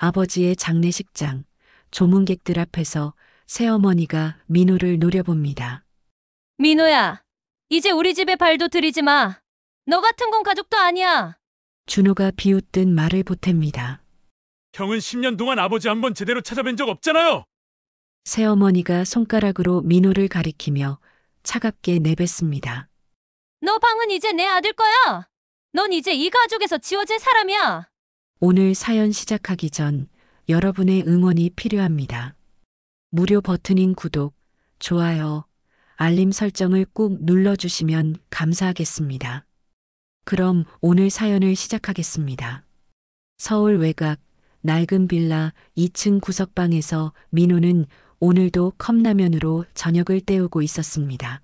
아버지의 장례식장, 조문객들 앞에서 새어머니가 민호를 노려봅니다. 민호야, 이제 우리 집에 발도 들이지 마. 너 같은 건 가족도 아니야. 준호가 비웃듯 말을 보탭니다. 형은 10년 동안 아버지 한 번 제대로 찾아뵌 적 없잖아요. 새어머니가 손가락으로 민호를 가리키며 차갑게 내뱉습니다. 너 방은 이제 내 아들 거야. 넌 이제 이 가족에서 지워질 사람이야. 오늘 사연 시작하기 전 여러분의 응원이 필요합니다. 무료 버튼인 구독, 좋아요, 알림 설정을 꾹 눌러주시면 감사하겠습니다. 그럼 오늘 사연을 시작하겠습니다. 서울 외곽 낡은 빌라 2층 구석방에서 민호는 오늘도 컵라면으로 저녁을 때우고 있었습니다.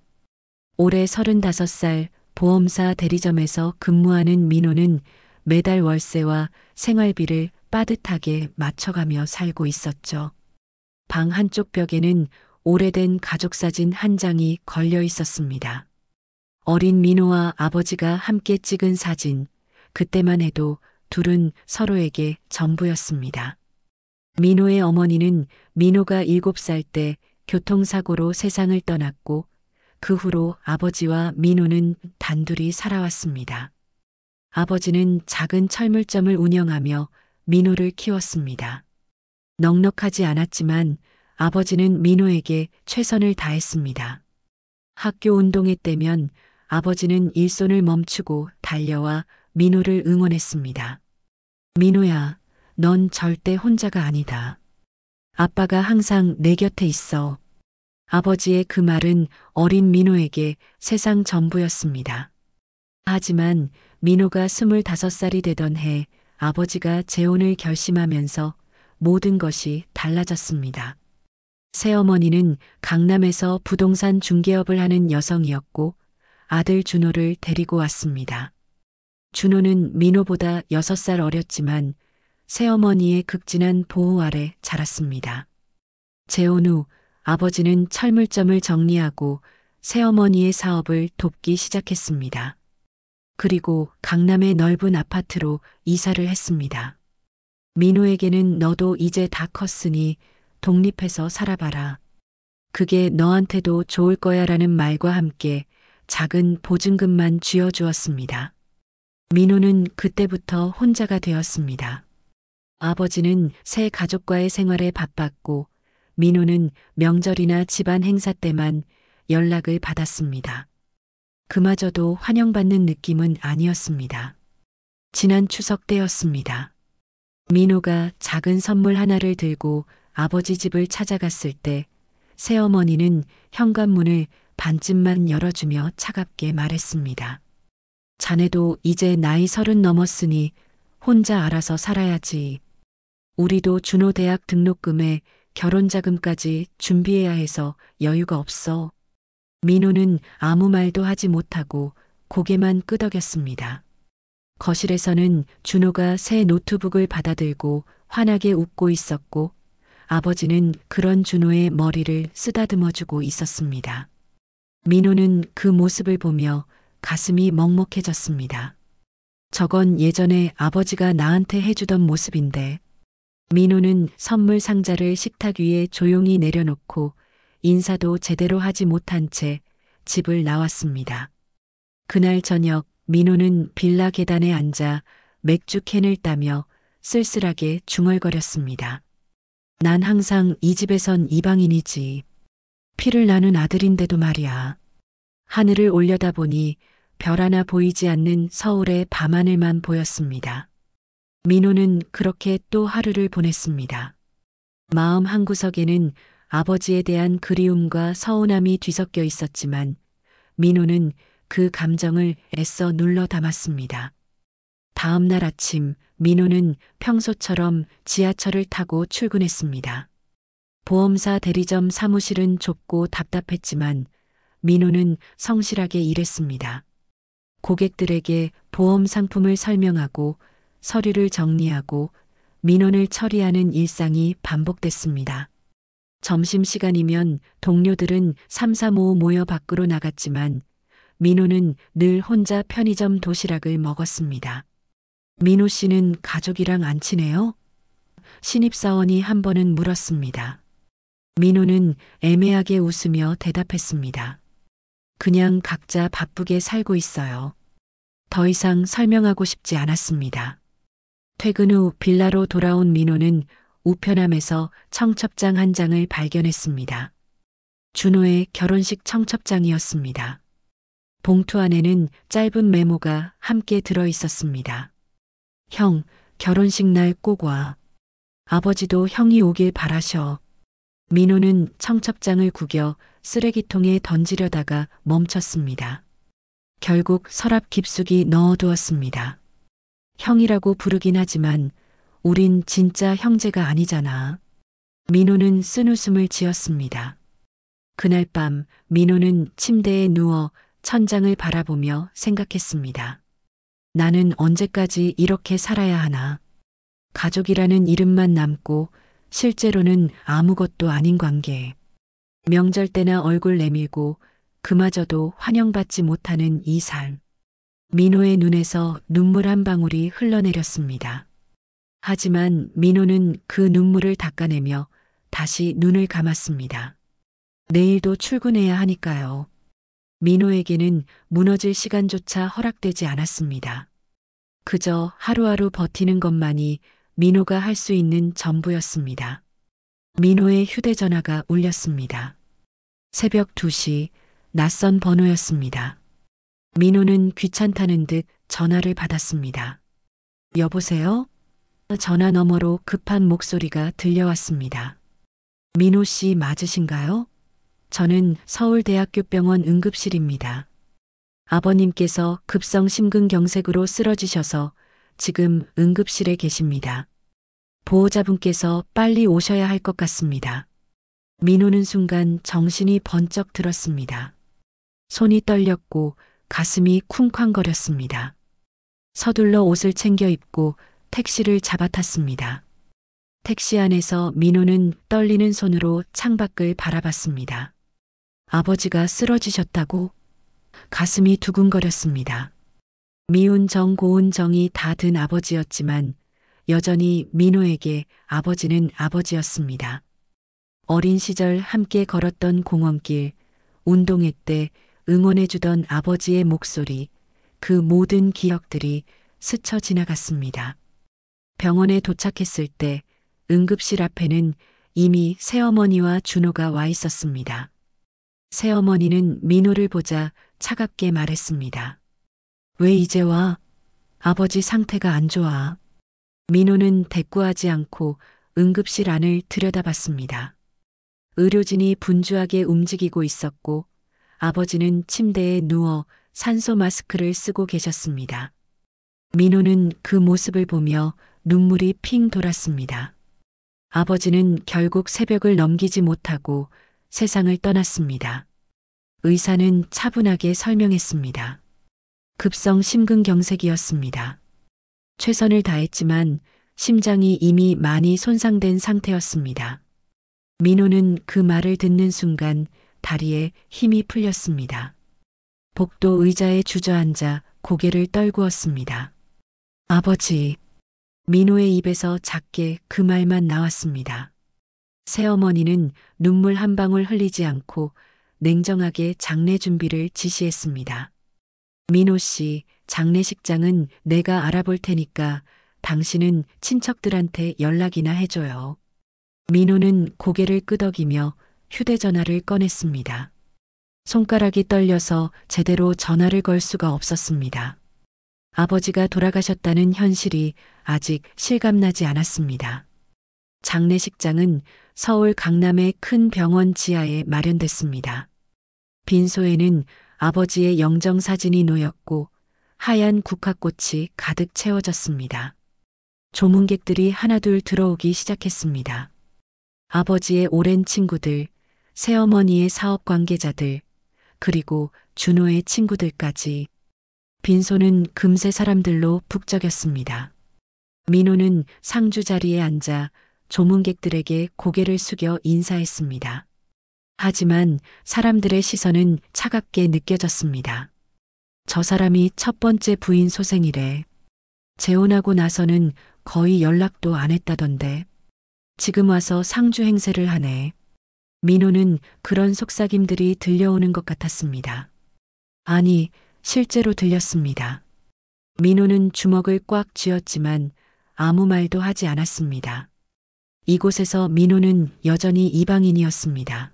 올해 35살 보험사 대리점에서 근무하는 민호는 매달 월세와 생활비를 빠듯하게 맞춰가며 살고 있었죠. 방 한쪽 벽에는 오래된 가족사진 한 장이 걸려 있었습니다. 어린 민호와 아버지가 함께 찍은 사진, 그때만 해도 둘은 서로에게 전부였습니다. 민호의 어머니는 민호가 7살 때 교통사고로 세상을 떠났고 그 후로 아버지와 민호는 단둘이 살아왔습니다. 아버지는 작은 철물점을 운영하며 민호를 키웠습니다. 넉넉하지 않았지만 아버지는 민호에게 최선을 다했습니다. 학교 운동회 때면 아버지는 일손을 멈추고 달려와 민호를 응원했습니다. 민호야, 넌 절대 혼자가 아니다. 아빠가 항상 내 곁에 있어. 아버지의 그 말은 어린 민호에게 세상 전부였습니다. 하지만 민호가 25살이 되던 해 아버지가 재혼을 결심하면서 모든 것이 달라졌습니다. 새어머니는 강남에서 부동산 중개업을 하는 여성이었고 아들 준호를 데리고 왔습니다. 준호는 민호보다 6살 어렸지만 새어머니의 극진한 보호 아래 자랐습니다. 재혼 후 아버지는 철물점을 정리하고 새어머니의 사업을 돕기 시작했습니다. 그리고 강남의 넓은 아파트로 이사를 했습니다. 민호에게는 너도 이제 다 컸으니 독립해서 살아봐라. 그게 너한테도 좋을 거야 라는 말과 함께 작은 보증금만 쥐어주었습니다. 민호는 그때부터 혼자가 되었습니다. 아버지는 새 가족과의 생활에 바빴고 민호는 명절이나 집안 행사 때만 연락을 받았습니다. 그마저도 환영받는 느낌은 아니었습니다. 지난 추석 때였습니다. 민호가 작은 선물 하나를 들고 아버지 집을 찾아갔을 때 새어머니는 현관문을 반쯤만 열어주며 차갑게 말했습니다. 자네도 이제 나이 30 넘었으니 혼자 알아서 살아야지. 우리도 준호 대학 등록금에 결혼자금까지 준비해야 해서 여유가 없어. 민호는 아무 말도 하지 못하고 고개만 끄덕였습니다. 거실에서는 준호가 새 노트북을 받아들고 환하게 웃고 있었고 아버지는 그런 준호의 머리를 쓰다듬어주고 있었습니다. 민호는 그 모습을 보며 가슴이 먹먹해졌습니다. 저건 예전에 아버지가 나한테 해주던 모습인데. 민호는 선물 상자를 식탁 위에 조용히 내려놓고 인사도 제대로 하지 못한 채 집을 나왔습니다. 그날 저녁 민호는 빌라 계단에 앉아 맥주 캔을 따며 쓸쓸하게 중얼거렸습니다. 난 항상 이 집에선 이방인이지. 피를 나눈 아들인데도 말이야. 하늘을 올려다보니 별 하나 보이지 않는 서울의 밤하늘만 보였습니다. 민호는 그렇게 또 하루를 보냈습니다. 마음 한구석에는 아버지에 대한 그리움과 서운함이 뒤섞여 있었지만 민호는 그 감정을 애써 눌러 담았습니다. 다음 날 아침 민호는 평소처럼 지하철을 타고 출근했습니다. 보험사 대리점 사무실은 좁고 답답했지만 민호는 성실하게 일했습니다. 고객들에게 보험 상품을 설명하고 서류를 정리하고 민원을 처리하는 일상이 반복됐습니다. 점심시간이면 동료들은 삼삼오오 모여 밖으로 나갔지만 민호는 늘 혼자 편의점 도시락을 먹었습니다. 민호 씨는 가족이랑 안 친해요? 신입사원이 한 번은 물었습니다. 민호는 애매하게 웃으며 대답했습니다. 그냥 각자 바쁘게 살고 있어요. 더 이상 설명하고 싶지 않았습니다. 퇴근 후 빌라로 돌아온 민호는 우편함에서 청첩장 한 장을 발견했습니다. 준호의 결혼식 청첩장이었습니다. 봉투 안에는 짧은 메모가 함께 들어 있었습니다. 형, 결혼식 날 꼭 와. 아버지도 형이 오길 바라셔. 민호는 청첩장을 구겨 쓰레기통에 던지려다가 멈췄습니다. 결국 서랍 깊숙이 넣어두었습니다. 형이라고 부르긴 하지만 우린 진짜 형제가 아니잖아. 민호는 쓴웃음을 지었습니다. 그날 밤 민호는 침대에 누워 천장을 바라보며 생각했습니다. 나는 언제까지 이렇게 살아야 하나. 가족이라는 이름만 남고 실제로는 아무것도 아닌 관계. 명절 때나 얼굴 내밀고 그마저도 환영받지 못하는 이 삶. 민호의 눈에서 눈물 한 방울이 흘러내렸습니다. 하지만 민호는 그 눈물을 닦아내며 다시 눈을 감았습니다. 내일도 출근해야 하니까요. 민호에게는 무너질 시간조차 허락되지 않았습니다. 그저 하루하루 버티는 것만이 민호가 할 수 있는 전부였습니다. 민호의 휴대전화가 울렸습니다. 새벽 2시 낯선 번호였습니다. 민호는 귀찮다는 듯 전화를 받았습니다. 여보세요? 전화 너머로 급한 목소리가 들려왔습니다. 민호 씨 맞으신가요? 저는 서울대학교병원 응급실입니다. 아버님께서 급성 심근경색으로 쓰러지셔서 지금 응급실에 계십니다. 보호자분께서 빨리 오셔야 할 것 같습니다. 민호는 순간 정신이 번쩍 들었습니다. 손이 떨렸고 가슴이 쿵쾅거렸습니다. 서둘러 옷을 챙겨 입고 택시를 잡아탔습니다. 택시 안에서 민호는 떨리는 손으로 창밖을 바라봤습니다. 아버지가 쓰러지셨다고? 가슴이 두근거렸습니다. 미운 정 고운 정이 다 든 아버지였지만 여전히 민호에게 아버지는 아버지였습니다. 어린 시절 함께 걸었던 공원길, 운동회 때 응원해주던 아버지의 목소리, 그 모든 기억들이 스쳐 지나갔습니다. 병원에 도착했을 때 응급실 앞에는 이미 새어머니와 준호가 와 있었습니다. 새어머니는 민호를 보자 차갑게 말했습니다. 왜 이제 와? 아버지 상태가 안 좋아. 민호는 대꾸하지 않고 응급실 안을 들여다봤습니다. 의료진이 분주하게 움직이고 있었고 아버지는 침대에 누워 산소 마스크를 쓰고 계셨습니다. 민호는 그 모습을 보며 눈물이 핑 돌았습니다. 아버지는 결국 새벽을 넘기지 못하고 세상을 떠났습니다. 의사는 차분하게 설명했습니다. 급성 심근경색이었습니다. 최선을 다했지만 심장이 이미 많이 손상된 상태였습니다. 민호는 그 말을 듣는 순간 다리에 힘이 풀렸습니다. 복도 의자에 주저앉아 고개를 떨구었습니다. 아버지. 민호의 입에서 작게 그 말만 나왔습니다. 새어머니는 눈물 한 방울 흘리지 않고 냉정하게 장례 준비를 지시했습니다. 민호 씨, 장례식장은 내가 알아볼 테니까 당신은 친척들한테 연락이나 해줘요. 민호는 고개를 끄덕이며 휴대전화를 꺼냈습니다. 손가락이 떨려서 제대로 전화를 걸 수가 없었습니다. 아버지가 돌아가셨다는 현실이 아직 실감나지 않았습니다. 장례식장은 서울 강남의 큰 병원 지하에 마련됐습니다. 빈소에는 아버지의 영정사진이 놓였고 하얀 국화꽃이 가득 채워졌습니다. 조문객들이 하나둘 들어오기 시작했습니다. 아버지의 오랜 친구들, 새어머니의 사업 관계자들, 그리고 준호의 친구들까지. 빈소는 금세 사람들로 북적였습니다. 민호는 상주 자리에 앉아 조문객들에게 고개를 숙여 인사했습니다. 하지만 사람들의 시선은 차갑게 느껴졌습니다. 저 사람이 첫 번째 부인 소생이래. 재혼하고 나서는 거의 연락도 안 했다던데. 지금 와서 상주 행세를 하네. 민호는 그런 속삭임들이 들려오는 것 같았습니다. 아니, 실제로 들렸습니다. 민호는 주먹을 꽉 쥐었지만 아무 말도 하지 않았습니다. 이곳에서 민호는 여전히 이방인이었습니다.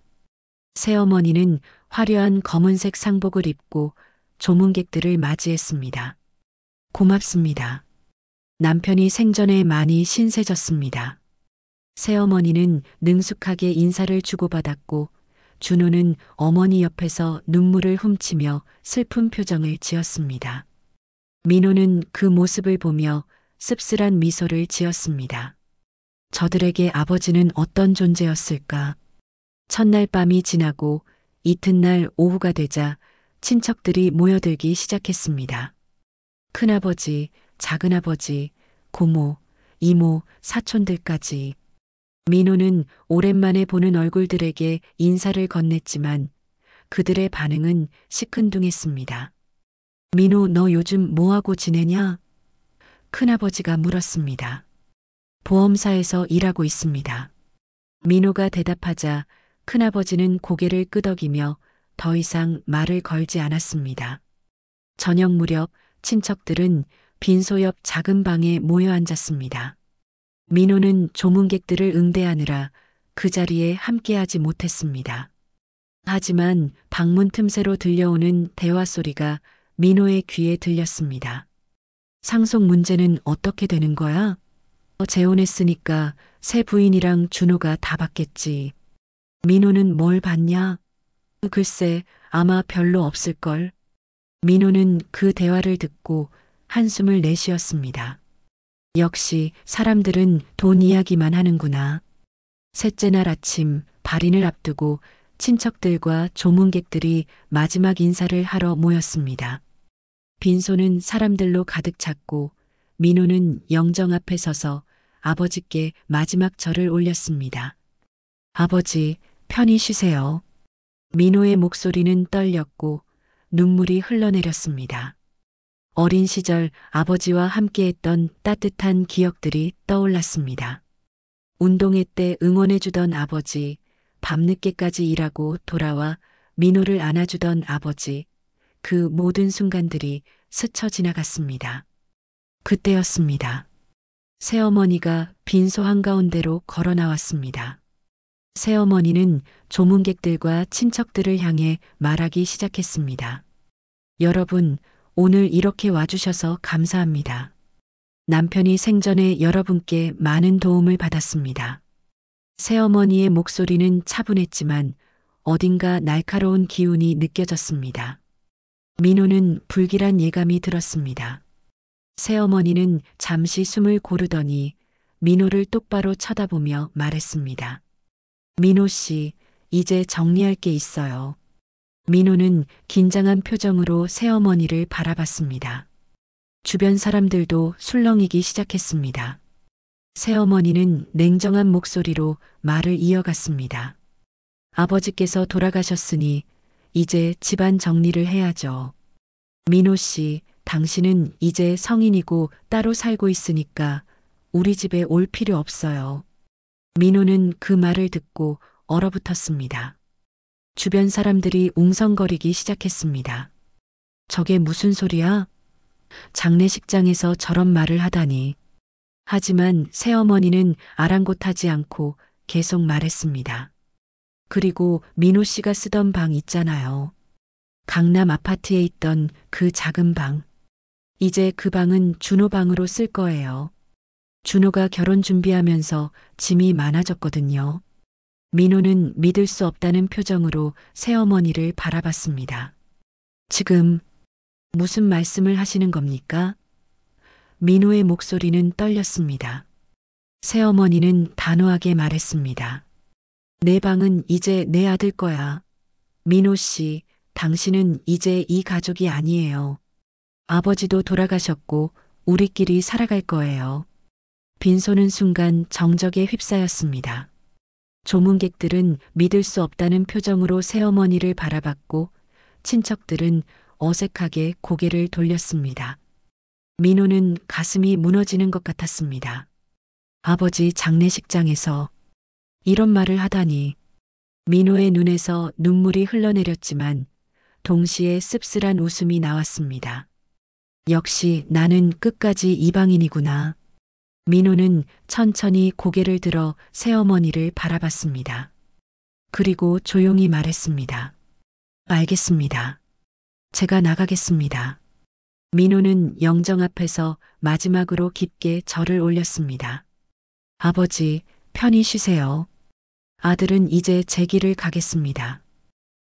새어머니는 화려한 검은색 상복을 입고 조문객들을 맞이했습니다. 고맙습니다. 남편이 생전에 많이 신세졌습니다. 새어머니는 능숙하게 인사를 주고받았고 준호는 어머니 옆에서 눈물을 훔치며 슬픈 표정을 지었습니다. 민호는 그 모습을 보며 씁쓸한 미소를 지었습니다. 저들에게 아버지는 어떤 존재였을까? 첫날 밤이 지나고 이튿날 오후가 되자 친척들이 모여들기 시작했습니다. 큰아버지, 작은아버지, 고모, 이모, 사촌들까지. 민호는 오랜만에 보는 얼굴들에게 인사를 건넸지만 그들의 반응은 시큰둥했습니다. 민호, 너 요즘 뭐하고 지내냐? 큰아버지가 물었습니다. 보험사에서 일하고 있습니다. 민호가 대답하자 큰아버지는 고개를 끄덕이며 더 이상 말을 걸지 않았습니다. 저녁 무렵 친척들은 빈소 옆 작은 방에 모여 앉았습니다. 민호는 조문객들을 응대하느라 그 자리에 함께하지 못했습니다. 하지만 방문 틈새로 들려오는 대화 소리가 민호의 귀에 들렸습니다. 상속 문제는 어떻게 되는 거야? 재혼했으니까 새 부인이랑 준호가 다 받겠지. 민호는 뭘 받냐? 글쎄, 아마 별로 없을걸. 민호는 그 대화를 듣고 한숨을 내쉬었습니다. 역시 사람들은 돈 이야기만 하는구나. 셋째 날 아침 발인을 앞두고 친척들과 조문객들이 마지막 인사를 하러 모였습니다. 빈소는 사람들로 가득 찼고 민호는 영정 앞에 서서 아버지께 마지막 절을 올렸습니다. 아버지, 편히 쉬세요. 민호의 목소리는 떨렸고 눈물이 흘러내렸습니다. 어린 시절 아버지와 함께했던 따뜻한 기억들이 떠올랐습니다. 운동회 때 응원해주던 아버지, 밤늦게까지 일하고 돌아와 민호를 안아주던 아버지, 그 모든 순간들이 스쳐 지나갔습니다. 그때였습니다. 새어머니가 빈소 한가운데로 걸어 나왔습니다. 새어머니는 조문객들과 친척들을 향해 말하기 시작했습니다. 여러분, 오늘 이렇게 와주셔서 감사합니다. 남편이 생전에 여러분께 많은 도움을 받았습니다. 새어머니의 목소리는 차분했지만 어딘가 날카로운 기운이 느껴졌습니다. 민호는 불길한 예감이 들었습니다. 새어머니는 잠시 숨을 고르더니 민호를 똑바로 쳐다보며 말했습니다. 민호 씨, 이제 정리할 게 있어요. 민호는 긴장한 표정으로 새어머니를 바라봤습니다. 주변 사람들도 술렁이기 시작했습니다. 새어머니는 냉정한 목소리로 말을 이어갔습니다. 아버지께서 돌아가셨으니 이제 집안 정리를 해야죠. 민호 씨, 당신은 이제 성인이고 따로 살고 있으니까 우리 집에 올 필요 없어요. 민호는 그 말을 듣고 얼어붙었습니다. 주변 사람들이 웅성거리기 시작했습니다. 저게 무슨 소리야? 장례식장에서 저런 말을 하다니. 하지만 새어머니는 아랑곳하지 않고 계속 말했습니다. 그리고 민호 씨가 쓰던 방 있잖아요. 강남 아파트에 있던 그 작은 방. 이제 그 방은 준호 방으로 쓸 거예요. 준호가 결혼 준비하면서 짐이 많아졌거든요. 민호는 믿을 수 없다는 표정으로 새어머니를 바라봤습니다. 지금 무슨 말씀을 하시는 겁니까? 민호의 목소리는 떨렸습니다. 새어머니는 단호하게 말했습니다. 내 방은 이제 내 아들 거야. 민호 씨, 당신은 이제 이 가족이 아니에요. 아버지도 돌아가셨고 우리끼리 살아갈 거예요. 빈소는 순간 정적에 휩싸였습니다. 조문객들은 믿을 수 없다는 표정으로 새어머니를 바라봤고 친척들은 어색하게 고개를 돌렸습니다. 민호는 가슴이 무너지는 것 같았습니다. 아버지 장례식장에서 이런 말을 하다니. 민호의 눈에서 눈물이 흘러내렸지만 동시에 씁쓸한 웃음이 나왔습니다. 역시 나는 끝까지 이방인이구나. 민호는 천천히 고개를 들어 새어머니를 바라봤습니다. 그리고 조용히 말했습니다. 알겠습니다. 제가 나가겠습니다. 민호는 영정 앞에서 마지막으로 깊게 절을 올렸습니다. 아버지, 편히 쉬세요. 아들은 이제 제 길을 가겠습니다.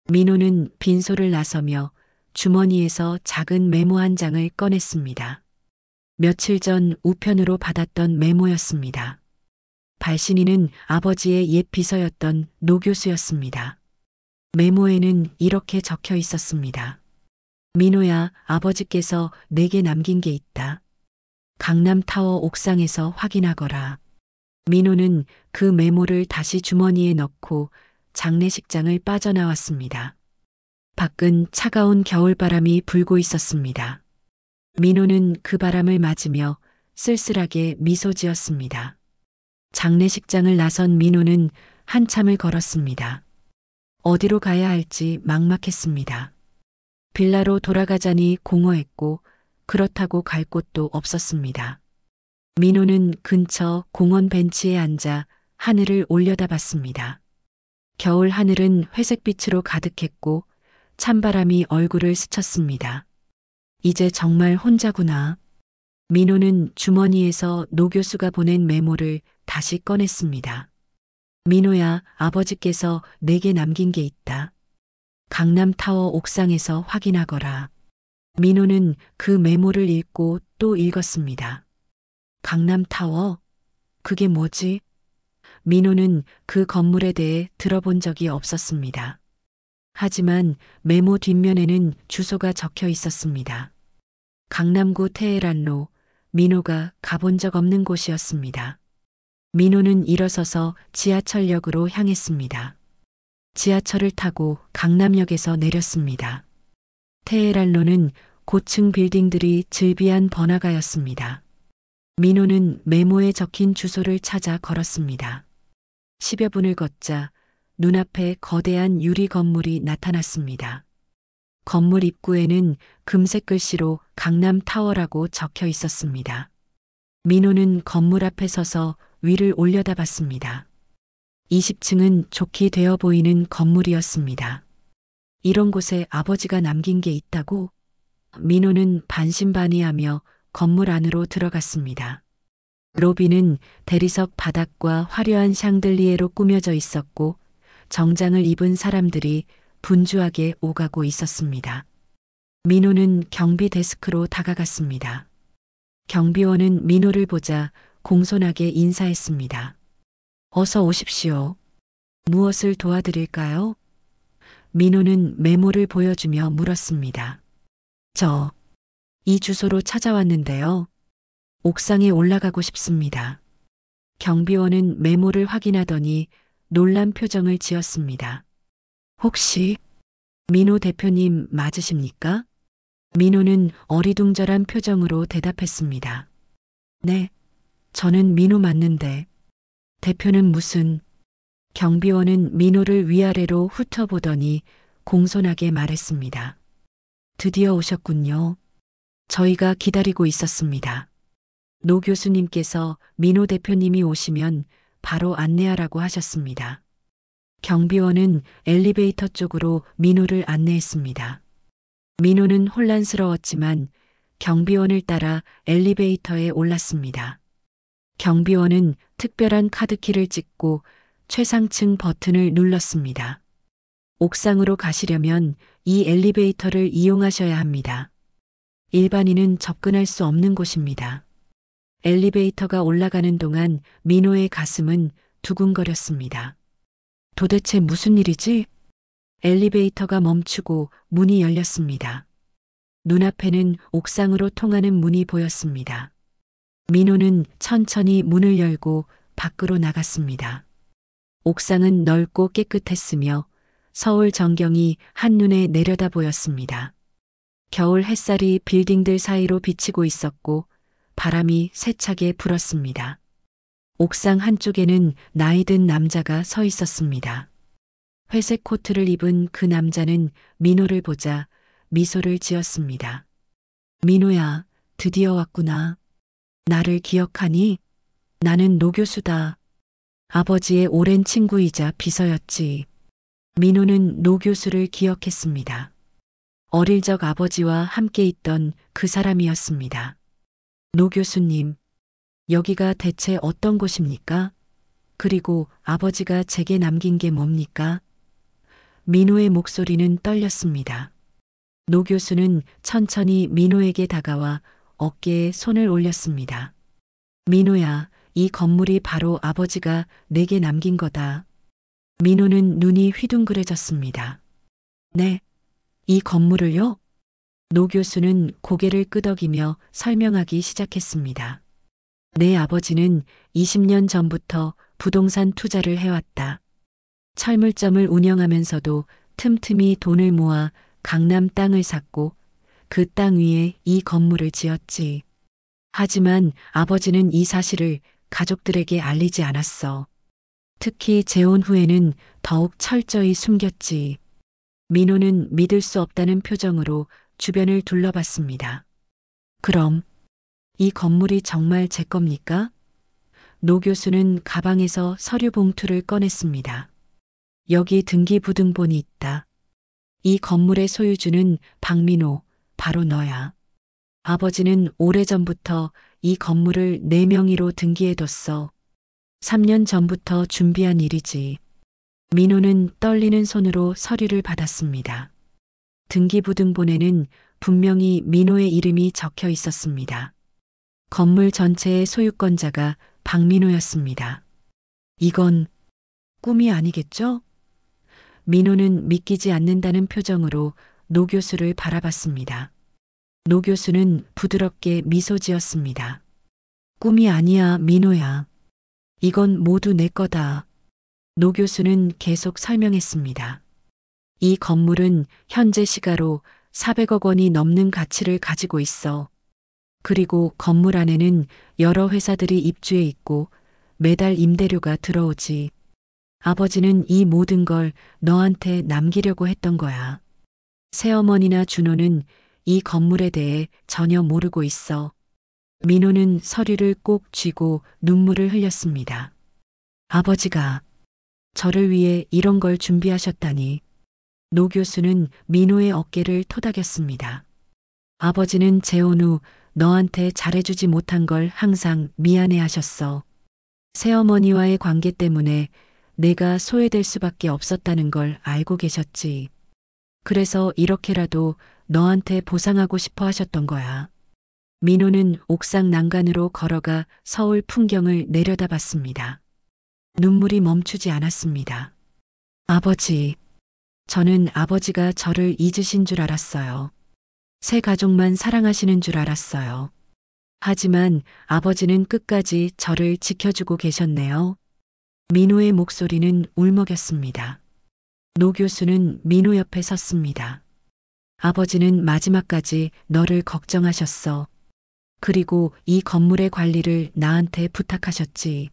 민호는 빈소를 나서며 주머니에서 작은 메모 한 장을 꺼냈습니다. 며칠 전 우편으로 받았던 메모였습니다. 발신인은 아버지의 옛 비서였던 노 교수였습니다. 메모에는 이렇게 적혀 있었습니다. 민호야, 아버지께서 내게 남긴 게 있다. 강남타워 옥상에서 확인하거라. 민호는 그 메모를 다시 주머니에 넣고 장례식장을 빠져나왔습니다. 밖은 차가운 겨울바람이 불고 있었습니다. 민호는 그 바람을 맞으며 쓸쓸하게 미소 지었습니다. 장례식장을 나선 민호는 한참을 걸었습니다. 어디로 가야 할지 막막했습니다. 빌라로 돌아가자니 공허했고 그렇다고 갈 곳도 없었습니다. 민호는 근처 공원 벤치에 앉아 하늘을 올려다봤습니다. 겨울 하늘은 회색빛으로 가득했고 찬바람이 얼굴을 스쳤습니다. 이제 정말 혼자구나. 민호는 주머니에서 노 교수가 보낸 메모를 다시 꺼냈습니다. 민호야, 아버지께서 내게 남긴 게 있다. 강남타워 옥상에서 확인하거라. 민호는 그 메모를 읽고 또 읽었습니다. 강남타워? 그게 뭐지? 민호는 그 건물에 대해 들어본 적이 없었습니다. 하지만 메모 뒷면에는 주소가 적혀 있었습니다. 강남구 테헤란로, 민호가 가본 적 없는 곳이었습니다. 민호는 일어서서 지하철역으로 향했습니다. 지하철을 타고 강남역에서 내렸습니다. 테헤란로는 고층 빌딩들이 즐비한 번화가였습니다. 민호는 메모에 적힌 주소를 찾아 걸었습니다. 10여 분을 걷자 눈앞에 거대한 유리 건물이 나타났습니다. 건물 입구에는 금색 글씨로 강남타워라고 적혀 있었습니다. 민호는 건물 앞에 서서 위를 올려다봤습니다. 20층은 좋게 되어 보이는 건물이었습니다. 이런 곳에 아버지가 남긴 게 있다고? 민호는 반신반의하며 건물 안으로 들어갔습니다. 로비는 대리석 바닥과 화려한 샹들리에로 꾸며져 있었고 정장을 입은 사람들이 분주하게 오가고 있었습니다. 민호는 경비 데스크로 다가갔습니다. 경비원은 민호를 보자 공손하게 인사했습니다. 어서 오십시오. 무엇을 도와드릴까요? 민호는 메모를 보여주며 물었습니다. 이 주소로 찾아왔는데요. 옥상에 올라가고 싶습니다. 경비원은 메모를 확인하더니 놀란 표정을 지었습니다. 혹시 민호 대표님 맞으십니까? 민호는 어리둥절한 표정으로 대답했습니다. 네, 저는 민호 맞는데 대표는 무슨... 경비원은 민호를 위아래로 훑어보더니 공손하게 말했습니다. 드디어 오셨군요. 저희가 기다리고 있었습니다. 노 교수님께서 민호 대표님이 오시면 바로 안내하라고 하셨습니다. 경비원은 엘리베이터 쪽으로 민호를 안내했습니다. 민호는 혼란스러웠지만 경비원을 따라 엘리베이터에 올랐습니다. 경비원은 특별한 카드키를 찍고 최상층 버튼을 눌렀습니다. 옥상으로 가시려면 이 엘리베이터를 이용하셔야 합니다. 일반인은 접근할 수 없는 곳입니다. 엘리베이터가 올라가는 동안 민호의 가슴은 두근거렸습니다. 도대체 무슨 일이지? 엘리베이터가 멈추고 문이 열렸습니다. 눈앞에는 옥상으로 통하는 문이 보였습니다. 민호는 천천히 문을 열고 밖으로 나갔습니다. 옥상은 넓고 깨끗했으며 서울 전경이 한눈에 내려다 보였습니다. 겨울 햇살이 빌딩들 사이로 비치고 있었고 바람이 세차게 불었습니다. 옥상 한쪽에는 나이 든 남자가 서 있었습니다. 회색 코트를 입은 그 남자는 민호를 보자 미소를 지었습니다. 민호야, 드디어 왔구나. 나를 기억하니? 나는 노 교수다. 아버지의 오랜 친구이자 비서였지. 민호는 노 교수를 기억했습니다. 어릴 적 아버지와 함께 있던 그 사람이었습니다. 노 교수님, 여기가 대체 어떤 곳입니까? 그리고 아버지가 제게 남긴 게 뭡니까? 민호의 목소리는 떨렸습니다. 노 교수는 천천히 민호에게 다가와 어깨에 손을 올렸습니다. 민호야, 이 건물이 바로 아버지가 내게 남긴 거다. 민호는 눈이 휘둥그레졌습니다. 네, 이 건물을요? 노 교수는 고개를 끄덕이며 설명하기 시작했습니다. 내 아버지는 20년 전부터 부동산 투자를 해왔다. 철물점을 운영하면서도 틈틈이 돈을 모아 강남 땅을 샀고 그 땅 위에 이 건물을 지었지. 하지만 아버지는 이 사실을 가족들에게 알리지 않았어. 특히 재혼 후에는 더욱 철저히 숨겼지. 민호는 믿을 수 없다는 표정으로 주변을 둘러봤습니다. 그럼 이 건물이 정말 제 겁니까? 노 교수는 가방에서 서류 봉투를 꺼냈습니다. 여기 등기부등본이 있다. 이 건물의 소유주는 박민호, 바로 너야. 아버지는 오래전부터 이 건물을 내 명의로 등기해뒀어. 3년 전부터 준비한 일이지. 민호는 떨리는 손으로 서류를 받았습니다. 등기부등본에는 분명히 민호의 이름이 적혀 있었습니다. 건물 전체의 소유권자가 박민호였습니다. 이건 꿈이 아니겠죠? 민호는 믿기지 않는다는 표정으로 노 교수를 바라봤습니다. 노 교수는 부드럽게 미소 지었습니다. 꿈이 아니야, 민호야. 이건 모두 내 거다. 노 교수는 계속 설명했습니다. 이 건물은 현재 시가로 400억 원이 넘는 가치를 가지고 있어. 그리고 건물 안에는 여러 회사들이 입주해 있고 매달 임대료가 들어오지. 아버지는 이 모든 걸 너한테 남기려고 했던 거야. 새어머니나 준호는 이 건물에 대해 전혀 모르고 있어. 민호는 서류를 꼭 쥐고 눈물을 흘렸습니다. 아버지가 저를 위해 이런 걸 준비하셨다니. 노 교수는 민호의 어깨를 토닥였습니다. 아버지는 재혼 후 너한테 잘해주지 못한 걸 항상 미안해 하셨어. 새어머니와의 관계 때문에 내가 소외될 수밖에 없었다는 걸 알고 계셨지. 그래서 이렇게라도 너한테 보상하고 싶어 하셨던 거야. 민호는 옥상 난간으로 걸어가 서울 풍경을 내려다봤습니다. 눈물이 멈추지 않았습니다. 아버지, 저는 아버지가 저를 잊으신 줄 알았어요. 새 가족만 사랑하시는 줄 알았어요. 하지만 아버지는 끝까지 저를 지켜주고 계셨네요. 민호의 목소리는 울먹였습니다. 노 교수는 민호 옆에 섰습니다. 아버지는 마지막까지 너를 걱정하셨어. 그리고 이 건물의 관리를 나한테 부탁하셨지.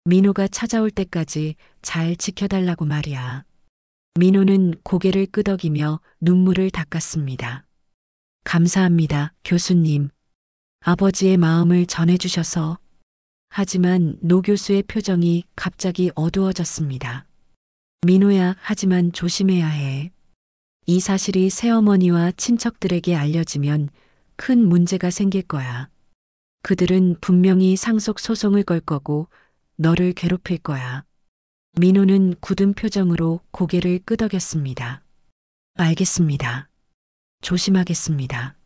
민호가 찾아올 때까지 잘 지켜달라고 말이야. 민호는 고개를 끄덕이며 눈물을 닦았습니다. 감사합니다, 교수님. 아버지의 마음을 전해주셔서. 하지만 노 교수의 표정이 갑자기 어두워졌습니다. 민호야, 하지만 조심해야 해. 이 사실이 새어머니와 친척들에게 알려지면 큰 문제가 생길 거야. 그들은 분명히 상속 소송을 걸 거고 너를 괴롭힐 거야. 민호는 굳은 표정으로 고개를 끄덕였습니다. 알겠습니다. 조심하겠습니다.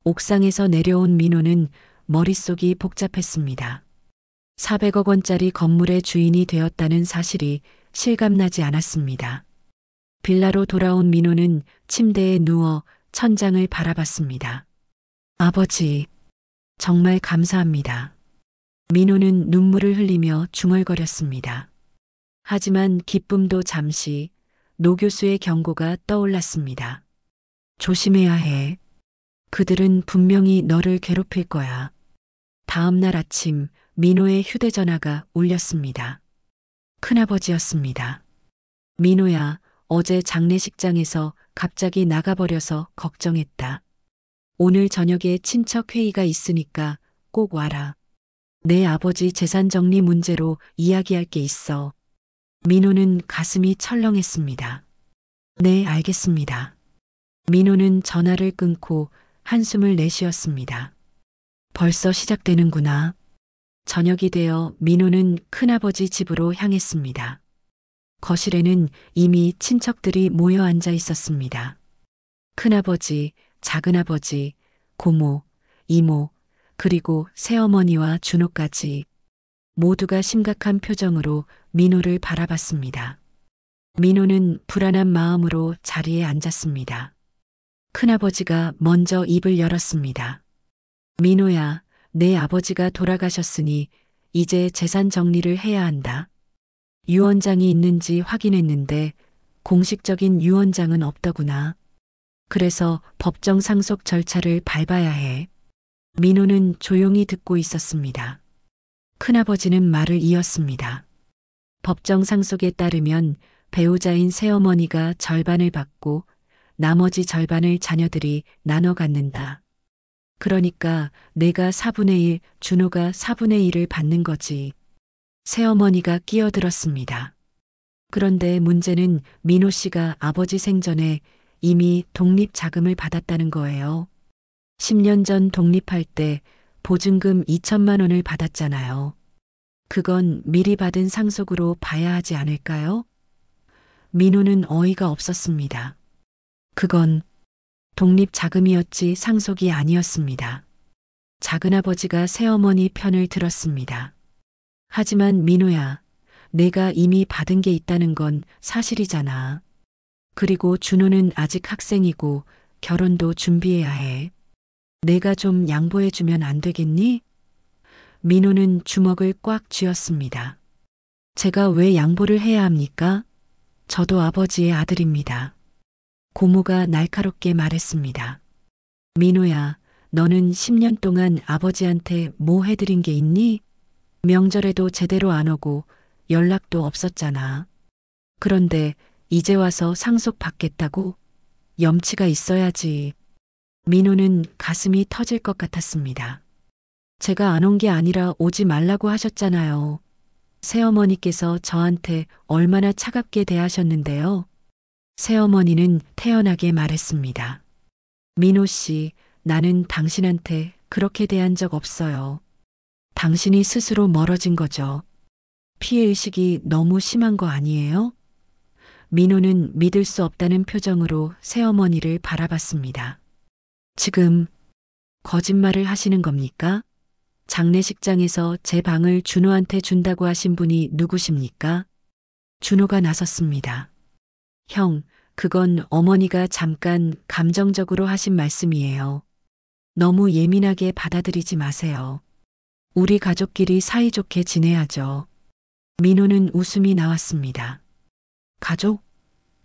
옥상에서 내려온 민호는 머릿속이 복잡했습니다. 400억 원짜리 건물의 주인이 되었다는 사실이 실감나지 않았습니다. 빌라로 돌아온 민호는 침대에 누워 천장을 바라봤습니다. 아버지, 정말 감사합니다. 민호는 눈물을 흘리며 중얼거렸습니다. 하지만 기쁨도 잠시 노 교수의 경고가 떠올랐습니다. 조심해야 해. 그들은 분명히 너를 괴롭힐 거야. 다음 날 아침 민호의 휴대전화가 울렸습니다. 큰아버지였습니다. 민호야, 어제 장례식장에서 갑자기 나가버려서 걱정했다. 오늘 저녁에 친척 회의가 있으니까 꼭 와라. 내 아버지 재산 정리 문제로 이야기할 게 있어. 민호는 가슴이 철렁했습니다. 네, 알겠습니다. 민호는 전화를 끊고 한숨을 내쉬었습니다. 벌써 시작되는구나. 저녁이 되어 민호는 큰아버지 집으로 향했습니다. 거실에는 이미 친척들이 모여 앉아 있었습니다. 큰아버지, 작은아버지, 고모, 이모, 그리고 새어머니와 준호까지 모두가 심각한 표정으로 민호를 바라봤습니다. 민호는 불안한 마음으로 자리에 앉았습니다. 큰아버지가 먼저 입을 열었습니다. 민호야, 내 아버지가 돌아가셨으니 이제 재산 정리를 해야 한다. 유언장이 있는지 확인했는데 공식적인 유언장은 없더구나. 그래서 법정 상속 절차를 밟아야 해. 민호는 조용히 듣고 있었습니다. 큰아버지는 말을 이었습니다. 법정 상속에 따르면 배우자인 새어머니가 절반을 받고 나머지 절반을 자녀들이 나눠 갖는다. 그러니까 내가 4분의 1, 준호가 4분의 1을 받는 거지. 새어머니가 끼어들었습니다. 그런데 문제는 민호 씨가 아버지 생전에 이미 독립 자금을 받았다는 거예요. 10년 전 독립할 때 보증금 2천만 원을 받았잖아요. 그건 미리 받은 상속으로 봐야 하지 않을까요? 민호는 어이가 없었습니다. 그건 독립 자금이었지 상속이 아니었습니다. 작은아버지가 새어머니 편을 들었습니다. 하지만 민호야, 내가 이미 받은 게 있다는 건 사실이잖아. 그리고 준호는 아직 학생이고 결혼도 준비해야 해. 내가 좀 양보해주면 안 되겠니? 민호는 주먹을 꽉 쥐었습니다. 제가 왜 양보를 해야 합니까? 저도 아버지의 아들입니다. 고모가 날카롭게 말했습니다. 민호야, 너는 10년 동안 아버지한테 뭐 해드린 게 있니? 명절에도 제대로 안 오고 연락도 없었잖아. 그런데 이제 와서 상속 받겠다고? 염치가 있어야지. 민호는 가슴이 터질 것 같았습니다. 제가 안 온 게 아니라 오지 말라고 하셨잖아요. 새어머니께서 저한테 얼마나 차갑게 대하셨는데요. 새어머니는 태연하게 말했습니다. 민호 씨, 나는 당신한테 그렇게 대한 적 없어요. 당신이 스스로 멀어진 거죠. 피해의식이 너무 심한 거 아니에요? 민호는 믿을 수 없다는 표정으로 새어머니를 바라봤습니다. 지금 거짓말을 하시는 겁니까? 장례식장에서 제 방을 준호한테 준다고 하신 분이 누구십니까? 준호가 나섰습니다. 형, 그건 어머니가 잠깐 감정적으로 하신 말씀이에요. 너무 예민하게 받아들이지 마세요. 우리 가족끼리 사이좋게 지내야죠. 민호는 웃음이 나왔습니다. 가족?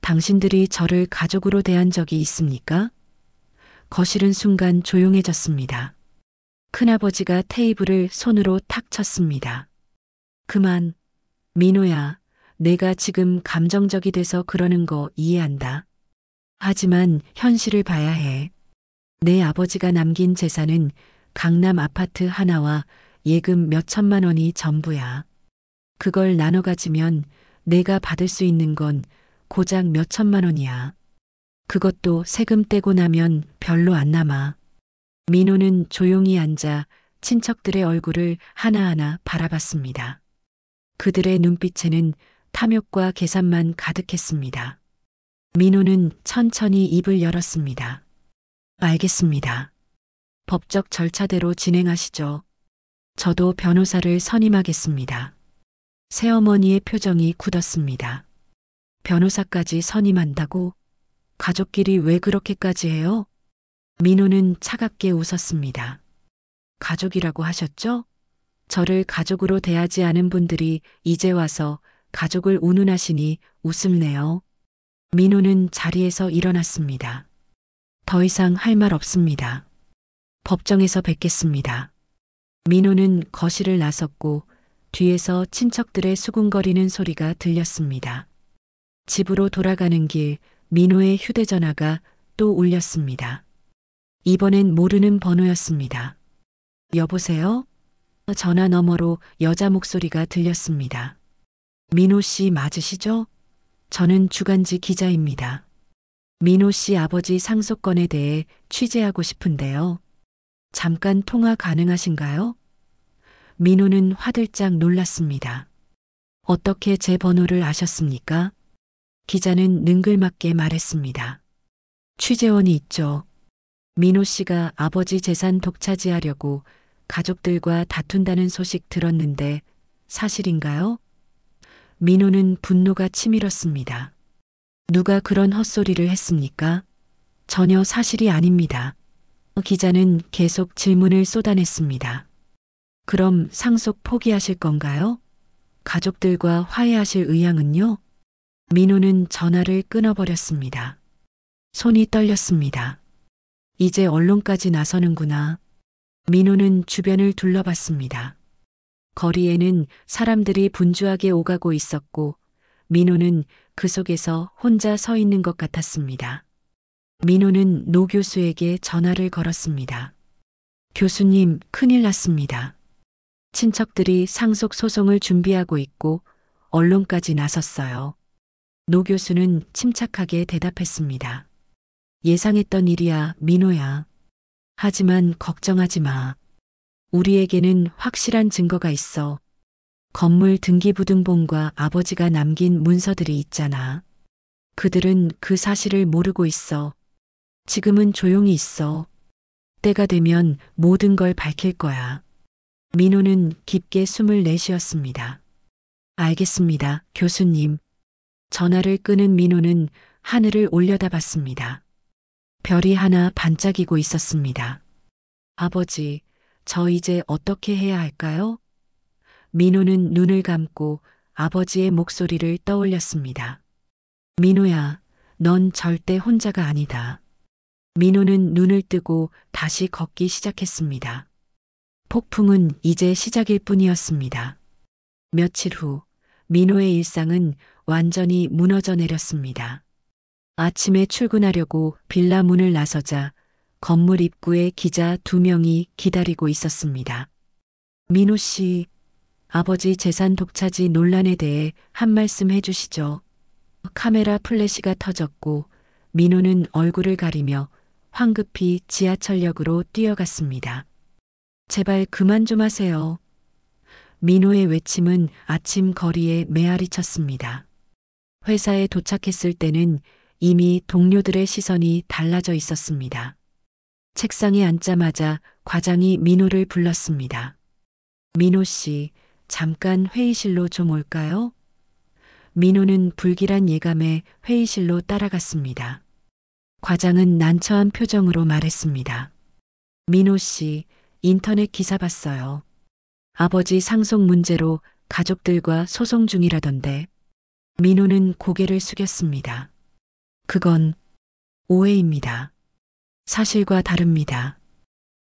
당신들이 저를 가족으로 대한 적이 있습니까? 거실은 순간 조용해졌습니다. 큰아버지가 테이블을 손으로 탁 쳤습니다. 그만. 민호야, 내가 지금 감정적이 돼서 그러는 거 이해한다. 하지만 현실을 봐야 해. 내 아버지가 남긴 재산은 강남 아파트 하나와 예금 몇 천만 원이 전부야. 그걸 나눠 가지면 내가 받을 수 있는 건 고작 몇 천만 원이야. 그것도 세금 떼고 나면 별로 안 남아. 민호는 조용히 앉아 친척들의 얼굴을 하나하나 바라봤습니다. 그들의 눈빛에는 탐욕과 계산만 가득했습니다. 민호는 천천히 입을 열었습니다. 알겠습니다. 법적 절차대로 진행하시죠. 저도 변호사를 선임하겠습니다. 새어머니의 표정이 굳었습니다. 변호사까지 선임한다고? 가족끼리 왜 그렇게까지 해요? 민호는 차갑게 웃었습니다. 가족이라고 하셨죠? 저를 가족으로 대하지 않은 분들이 이제 와서 가족을 운운하시니 웃음네요. 민호는 자리에서 일어났습니다. 더 이상 할 말 없습니다. 법정에서 뵙겠습니다. 민호는 거실을 나섰고 뒤에서 친척들의 수군거리는 소리가 들렸습니다. 집으로 돌아가는 길 민호의 휴대전화가 또 울렸습니다. 이번엔 모르는 번호였습니다. 여보세요? 전화 너머로 여자 목소리가 들렸습니다. 민호 씨 맞으시죠? 저는 주간지 기자입니다. 민호 씨 아버지 상속건에 대해 취재하고 싶은데요. 잠깐 통화 가능하신가요? 민호는 화들짝 놀랐습니다. 어떻게 제 번호를 아셨습니까? 기자는 능글맞게 말했습니다. 취재원이 있죠. 민호 씨가 아버지 재산 독차지하려고 가족들과 다툰다는 소식 들었는데 사실인가요? 민호는 분노가 치밀었습니다. 누가 그런 헛소리를 했습니까? 전혀 사실이 아닙니다. 기자는 계속 질문을 쏟아냈습니다. 그럼 상속 포기하실 건가요? 가족들과 화해하실 의향은요? 민호는 전화를 끊어버렸습니다. 손이 떨렸습니다. 이제 언론까지 나서는구나. 민호는 주변을 둘러봤습니다. 거리에는 사람들이 분주하게 오가고 있었고 민호는 그 속에서 혼자 서 있는 것 같았습니다. 민호는 노 교수에게 전화를 걸었습니다. 교수님, 큰일 났습니다. 친척들이 상속 소송을 준비하고 있고 언론까지 나섰어요. 노 교수는 침착하게 대답했습니다. 예상했던 일이야, 민호야. 하지만 걱정하지 마. 우리에게는 확실한 증거가 있어. 건물 등기부등본과 아버지가 남긴 문서들이 있잖아. 그들은 그 사실을 모르고 있어. 지금은 조용히 있어. 때가 되면 모든 걸 밝힐 거야. 민호는 깊게 숨을 내쉬었습니다. 알겠습니다, 교수님. 전화를 끊은 민호는 하늘을 올려다봤습니다. 별이 하나 반짝이고 있었습니다. 아버지, 저 이제 어떻게 해야 할까요? 민호는 눈을 감고 아버지의 목소리를 떠올렸습니다. 민호야, 넌 절대 혼자가 아니다. 민호는 눈을 뜨고 다시 걷기 시작했습니다. 폭풍은 이제 시작일 뿐이었습니다. 며칠 후 민호의 일상은 완전히 무너져 내렸습니다. 아침에 출근하려고 빌라 문을 나서자 건물 입구에 기자 2명이 기다리고 있었습니다. 민호 씨, 아버지 재산 독차지 논란에 대해 한 말씀 해주시죠. 카메라 플래시가 터졌고 민호는 얼굴을 가리며 황급히 지하철역으로 뛰어갔습니다. 제발 그만 좀 하세요. 민호의 외침은 아침 거리에 메아리 쳤습니다. 회사에 도착했을 때는 이미 동료들의 시선이 달라져 있었습니다. 책상에 앉자마자 과장이 민호를 불렀습니다. 민호 씨, 잠깐 회의실로 좀 올까요? 민호는 불길한 예감에 회의실로 따라갔습니다. 과장은 난처한 표정으로 말했습니다. 민호 씨, 인터넷 기사 봤어요. 아버지 상속 문제로 가족들과 소송 중이라던데. 민호는 고개를 숙였습니다. 그건 오해입니다. 사실과 다릅니다.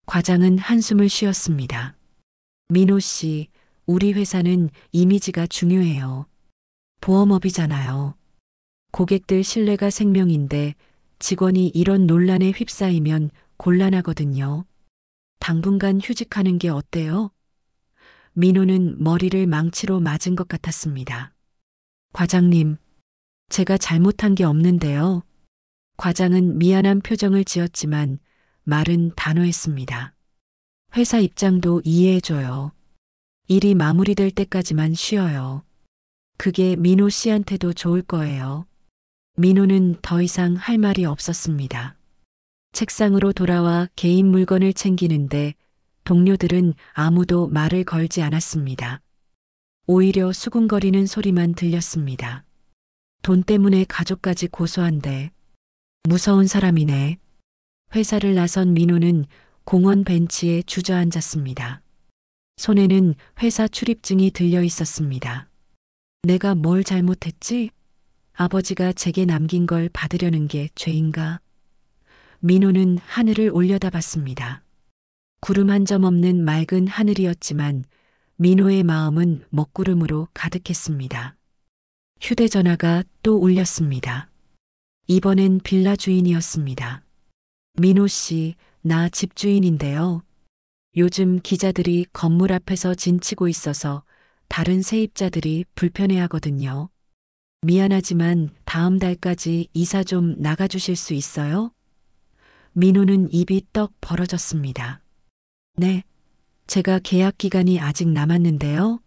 과장은 한숨을 쉬었습니다. 민호 씨, 우리 회사는 이미지가 중요해요. 보험업이잖아요. 고객들 신뢰가 생명인데 직원이 이런 논란에 휩싸이면 곤란하거든요. 당분간 휴직하는 게 어때요? 민호는 머리를 망치로 맞은 것 같았습니다. 과장님, 제가 잘못한 게 없는데요. 과장은 미안한 표정을 지었지만 말은 단호했습니다. 회사 입장도 이해해줘요. 일이 마무리될 때까지만 쉬어요. 그게 민호 씨한테도 좋을 거예요. 민호는 더 이상 할 말이 없었습니다. 책상으로 돌아와 개인 물건을 챙기는데 동료들은 아무도 말을 걸지 않았습니다. 오히려 수군거리는 소리만 들렸습니다. 돈 때문에 가족까지 고소한대. 무서운 사람이네. 회사를 나선 민호는 공원 벤치에 주저앉았습니다. 손에는 회사 출입증이 들려 있었습니다. 내가 뭘 잘못했지? 아버지가 제게 남긴 걸 받으려는 게 죄인가? 민호는 하늘을 올려다봤습니다. 구름 한 점 없는 맑은 하늘이었지만 민호의 마음은 먹구름으로 가득했습니다. 휴대전화가 또 울렸습니다. 이번엔 빌라 주인이었습니다. 민호 씨, 나 집주인인데요. 요즘 기자들이 건물 앞에서 진치고 있어서 다른 세입자들이 불편해하거든요. 미안하지만 다음 달까지 이사 좀 나가주실 수 있어요? 민호는 입이 떡 벌어졌습니다. 네, 제가 계약 기간이 아직 남았는데요.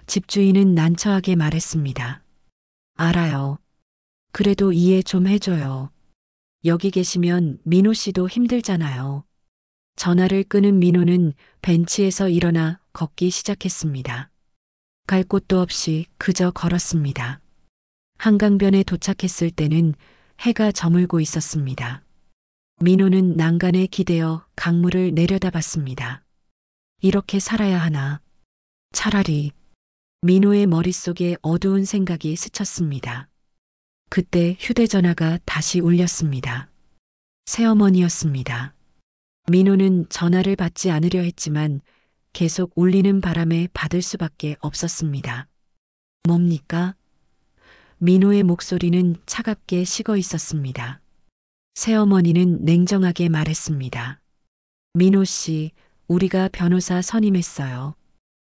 집주인은 난처하게 말했습니다. 알아요. 그래도 이해 좀 해줘요. 여기 계시면 민호 씨도 힘들잖아요. 전화를 끊은 민호는 벤치에서 일어나 걷기 시작했습니다. 갈 곳도 없이 그저 걸었습니다. 한강변에 도착했을 때는 해가 저물고 있었습니다. 민호는 난간에 기대어 강물을 내려다봤습니다. 이렇게 살아야 하나. 차라리 민호의 머릿속에 어두운 생각이 스쳤습니다. 그때 휴대전화가 다시 울렸습니다. 새어머니였습니다. 민호는 전화를 받지 않으려 했지만 계속 울리는 바람에 받을 수밖에 없었습니다. 뭡니까? 민호의 목소리는 차갑게 식어 있었습니다. 새어머니는 냉정하게 말했습니다. 민호 씨, 우리가 변호사 선임했어요.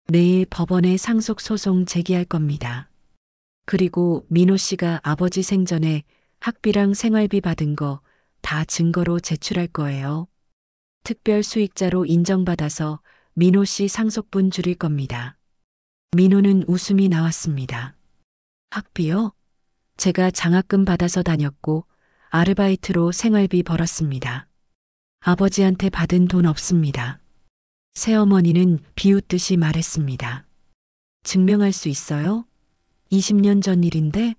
내일 법원에 상속 소송 제기할 겁니다. 그리고 민호 씨가 아버지 생전에 학비랑 생활비 받은 거 다 증거로 제출할 거예요. 특별 수익자로 인정받아서 민호 씨 상속분 줄일 겁니다. 민호는 웃음이 나왔습니다. 학비요? 제가 장학금 받아서 다녔고 아르바이트로 생활비 벌었습니다. 아버지한테 받은 돈 없습니다. 새어머니는 비웃듯이 말했습니다. 증명할 수 있어요? 20년 전 일인데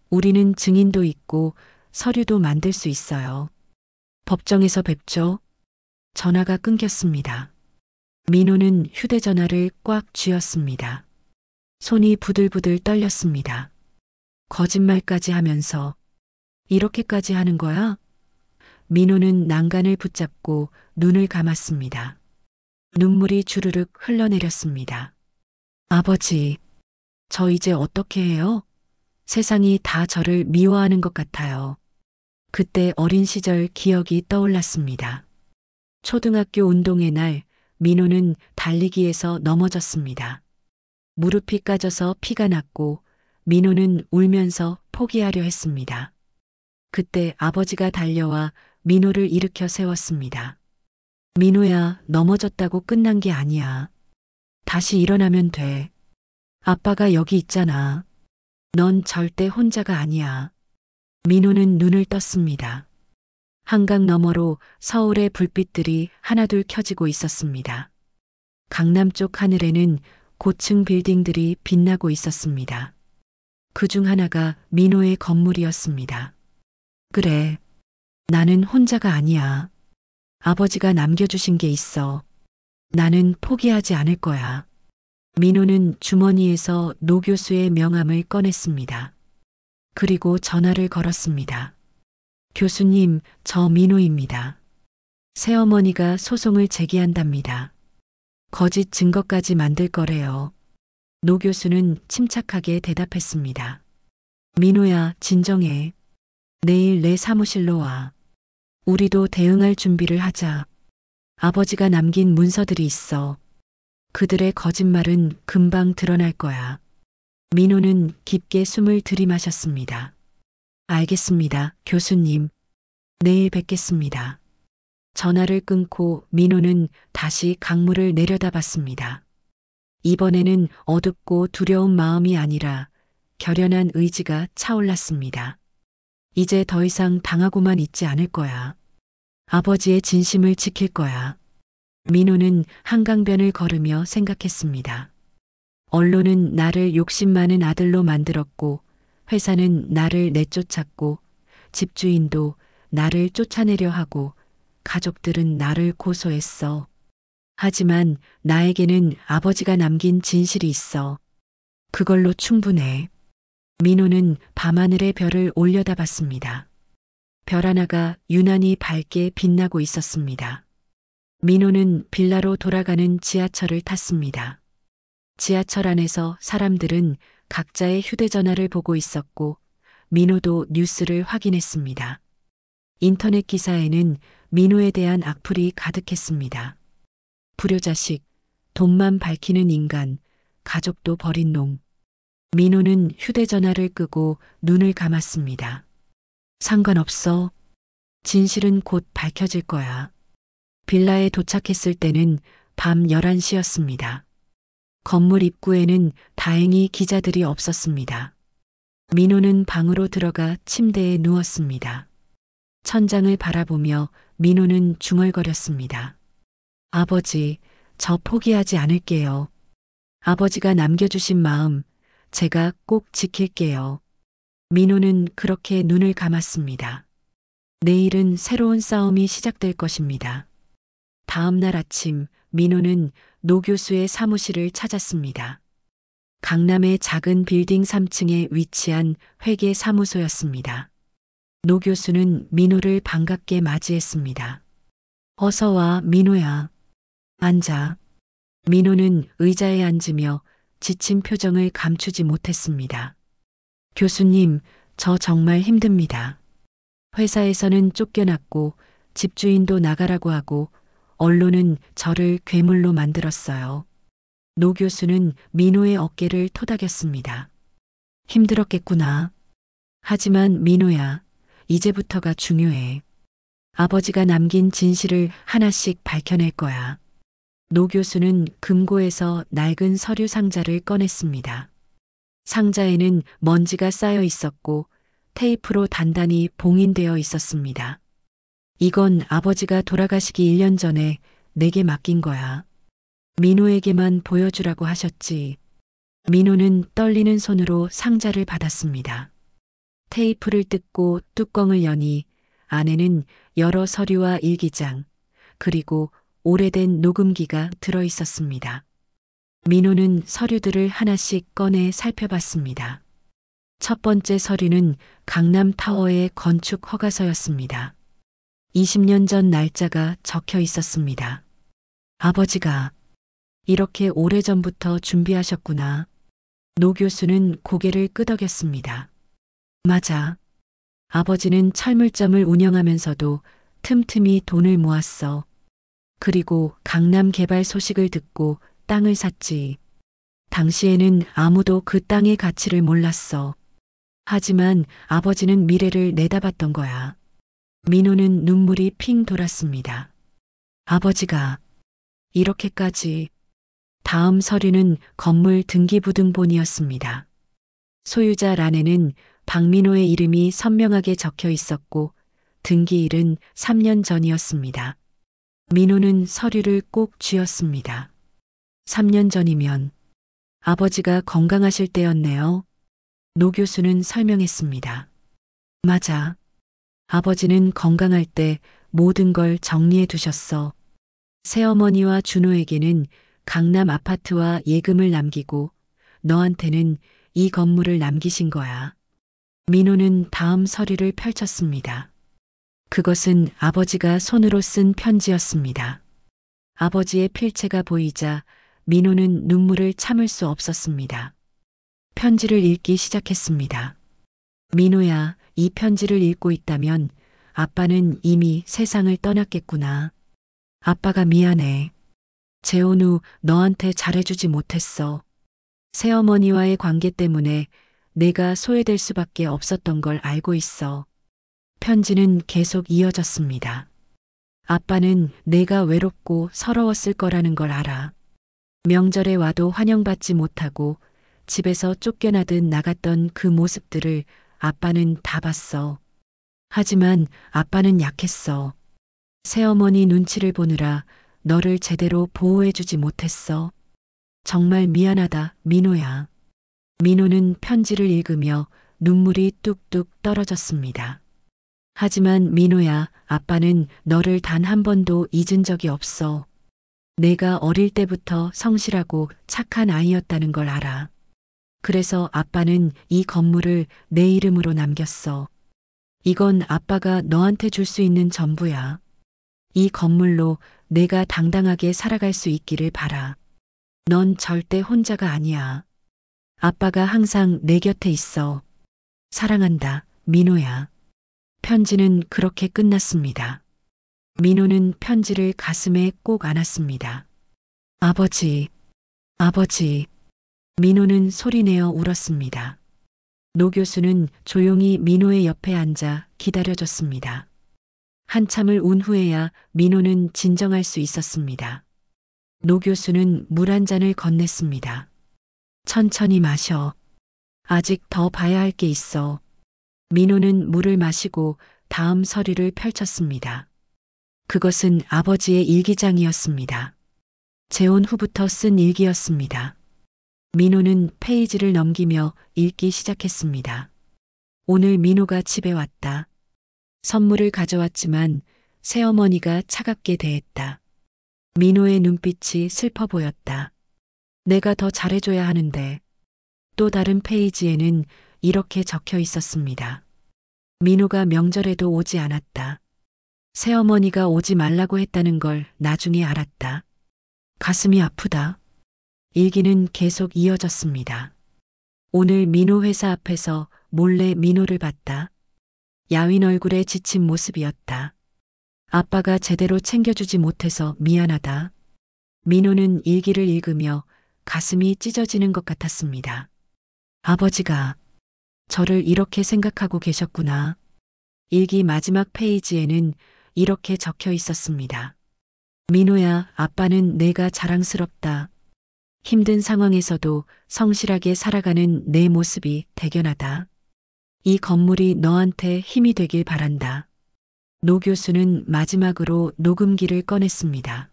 우리는 증인도 있고 서류도 만들 수 있어요. 법정에서 뵙죠. 전화가 끊겼습니다. 민호는 휴대전화를 꽉 쥐었습니다. 손이 부들부들 떨렸습니다. 거짓말까지 하면서 이렇게까지 하는 거야? 민호는 난간을 붙잡고 눈을 감았습니다. 눈물이 주르륵 흘러내렸습니다. 아버지, 저 이제 어떻게 해요? 세상이 다 저를 미워하는 것 같아요. 그때 어린 시절 기억이 떠올랐습니다. 초등학교 운동회 날 민호는 달리기에서 넘어졌습니다. 무릎이 까져서 피가 났고 민호는 울면서 포기하려 했습니다. 그때 아버지가 달려와 민호를 일으켜 세웠습니다. 민호야, 넘어졌다고 끝난 게 아니야. 다시 일어나면 돼. 아빠가 여기 있잖아. 넌 절대 혼자가 아니야. 민호는 눈을 떴습니다. 한강 너머로 서울의 불빛들이 하나둘 켜지고 있었습니다. 강남 쪽 하늘에는 고층 빌딩들이 빛나고 있었습니다. 그중 하나가 민호의 건물이었습니다. 그래, 나는 혼자가 아니야. 아버지가 남겨주신 게 있어. 나는 포기하지 않을 거야. 민호는 주머니에서 노 교수의 명함을 꺼냈습니다. 그리고 전화를 걸었습니다. 교수님, 저 민호입니다. 새어머니가 소송을 제기한답니다. 거짓 증거까지 만들 거래요. 노 교수는 침착하게 대답했습니다. 민호야, 진정해. 내일 내 사무실로 와. 우리도 대응할 준비를 하자. 아버지가 남긴 문서들이 있어. 그들의 거짓말은 금방 드러날 거야. 민호는 깊게 숨을 들이마셨습니다. 알겠습니다, 교수님. 내일 뵙겠습니다. 전화를 끊고 민호는 다시 강물을 내려다봤습니다. 이번에는 어둡고 두려운 마음이 아니라 결연한 의지가 차올랐습니다. 이제 더 이상 당하고만 있지 않을 거야. 아버지의 진심을 지킬 거야. 민호는 한강변을 걸으며 생각했습니다. 언론은 나를 욕심 많은 아들로 만들었고, 회사는 나를 내쫓았고, 집주인도 나를 쫓아내려 하고, 가족들은 나를 고소했어. 하지만 나에게는 아버지가 남긴 진실이 있어. 그걸로 충분해. 민호는 밤하늘의 별을 올려다봤습니다. 별 하나가 유난히 밝게 빛나고 있었습니다. 민호는 빌라로 돌아가는 지하철을 탔습니다. 지하철 안에서 사람들은 각자의 휴대전화를 보고 있었고 민호도 뉴스를 확인했습니다. 인터넷 기사에는 민호에 대한 악플이 가득했습니다. 불효자식, 돈만 밝히는 인간, 가족도 버린 놈. 민호는 휴대전화를 끄고 눈을 감았습니다. 상관없어. 진실은 곧 밝혀질 거야. 빌라에 도착했을 때는 밤 11시였습니다. 건물 입구에는 다행히 기자들이 없었습니다. 민호는 방으로 들어가 침대에 누웠습니다. 천장을 바라보며 민호는 중얼거렸습니다. 아버지, 저 포기하지 않을게요. 아버지가 남겨주신 마음, 제가 꼭 지킬게요. 민호는 그렇게 눈을 감았습니다. 내일은 새로운 싸움이 시작될 것입니다. 다음 날 아침, 민호는 노 교수의 사무실을 찾았습니다. 강남의 작은 빌딩 3층에 위치한 회계 사무소였습니다. 노 교수는 민호를 반갑게 맞이했습니다. 어서 와, 민호야. 앉아. 민호는 의자에 앉으며 지친 표정을 감추지 못했습니다. 교수님, 저 정말 힘듭니다. 회사에서는 쫓겨났고 집주인도 나가라고 하고 언론은 저를 괴물로 만들었어요. 노 교수는 민호의 어깨를 토닥였습니다. 힘들었겠구나. 하지만 민호야, 이제부터가 중요해. 아버지가 남긴 진실을 하나씩 밝혀낼 거야. 노 교수는 금고에서 낡은 서류 상자를 꺼냈습니다. 상자에는 먼지가 쌓여 있었고 테이프로 단단히 봉인되어 있었습니다. 이건 아버지가 돌아가시기 1년 전에 내게 맡긴 거야. 민호에게만 보여주라고 하셨지. 민호는 떨리는 손으로 상자를 받았습니다. 테이프를 뜯고 뚜껑을 여니 안에는 여러 서류와 일기장, 그리고 오래된 녹음기가 들어 있었습니다. 민호는 서류들을 하나씩 꺼내 살펴봤습니다. 첫 번째 서류는 강남타워의 건축 허가서였습니다. 20년 전 날짜가 적혀 있었습니다. 아버지가 이렇게 오래전부터 준비하셨구나. 노 교수는 고개를 끄덕였습니다. 맞아. 아버지는 철물점을 운영하면서도 틈틈이 돈을 모았어. 그리고 강남 개발 소식을 듣고 땅을 샀지. 당시에는 아무도 그 땅의 가치를 몰랐어. 하지만 아버지는 미래를 내다봤던 거야. 민호는 눈물이 핑 돌았습니다. 아버지가 이렇게까지. 다음 서류는 건물 등기부등본이었습니다. 소유자란에는 박민호의 이름이 선명하게 적혀 있었고 등기일은 3년 전이었습니다. 민호는 서류를 꼭 쥐었습니다. 3년 전이면 아버지가 건강하실 때였네요. 노 교수는 설명했습니다. 맞아. 아버지는 건강할 때 모든 걸 정리해 두셨어. 새어머니와 준호에게는 강남 아파트와 예금을 남기고 너한테는 이 건물을 남기신 거야. 민호는 다음 서류를 펼쳤습니다. 그것은 아버지가 손으로 쓴 편지였습니다. 아버지의 필체가 보이자 민호는 눈물을 참을 수 없었습니다. 편지를 읽기 시작했습니다. 민호야, 이 편지를 읽고 있다면 아빠는 이미 세상을 떠났겠구나. 아빠가 미안해. 재혼 후 너한테 잘해주지 못했어. 새어머니와의 관계 때문에 내가 소외될 수밖에 없었던 걸 알고 있어. 편지는 계속 이어졌습니다. 아빠는 내가 외롭고 서러웠을 거라는 걸 알아. 명절에 와도 환영받지 못하고 집에서 쫓겨나듯 나갔던 그 모습들을 아빠는 다 봤어. 하지만 아빠는 약했어. 새어머니 눈치를 보느라 너를 제대로 보호해주지 못했어. 정말 미안하다, 민호야. 민호는 편지를 읽으며 눈물이 뚝뚝 떨어졌습니다. 하지만 민호야, 아빠는 너를 단 한 번도 잊은 적이 없어. 내가 어릴 때부터 성실하고 착한 아이였다는 걸 알아. 그래서 아빠는 이 건물을 내 이름으로 남겼어. 이건 아빠가 너한테 줄 수 있는 전부야. 이 건물로 내가 당당하게 살아갈 수 있기를 바라. 넌 절대 혼자가 아니야. 아빠가 항상 내 곁에 있어. 사랑한다, 민호야. 편지는 그렇게 끝났습니다. 민호는 편지를 가슴에 꼭 안았습니다. 아버지, 아버지. 민호는 소리내어 울었습니다. 노 교수는 조용히 민호의 옆에 앉아 기다려줬습니다. 한참을 운 후에야 민호는 진정할 수 있었습니다. 노 교수는 물 한 잔을 건넸습니다. 천천히 마셔. 아직 더 봐야 할 게 있어. 민호는 물을 마시고 다음 서류를 펼쳤습니다. 그것은 아버지의 일기장이었습니다. 재혼 후부터 쓴 일기였습니다. 민호는 페이지를 넘기며 읽기 시작했습니다. 오늘 민호가 집에 왔다. 선물을 가져왔지만 새어머니가 차갑게 대했다. 민호의 눈빛이 슬퍼 보였다. 내가 더 잘해줘야 하는데. 또 다른 페이지에는 이렇게 적혀 있었습니다. 민호가 명절에도 오지 않았다. 새어머니가 오지 말라고 했다는 걸 나중에 알았다. 가슴이 아프다. 일기는 계속 이어졌습니다. 오늘 민호 회사 앞에서 몰래 민호를 봤다. 야윈 얼굴에 지친 모습이었다. 아빠가 제대로 챙겨주지 못해서 미안하다. 민호는 일기를 읽으며 가슴이 찢어지는 것 같았습니다. 아버지가 저를 이렇게 생각하고 계셨구나. 일기 마지막 페이지에는 이렇게 적혀 있었습니다. 민호야, 아빠는 내가 자랑스럽다. 힘든 상황에서도 성실하게 살아가는 내 모습이 대견하다. 이 건물이 너한테 힘이 되길 바란다. 노 교수는 마지막으로 녹음기를 꺼냈습니다.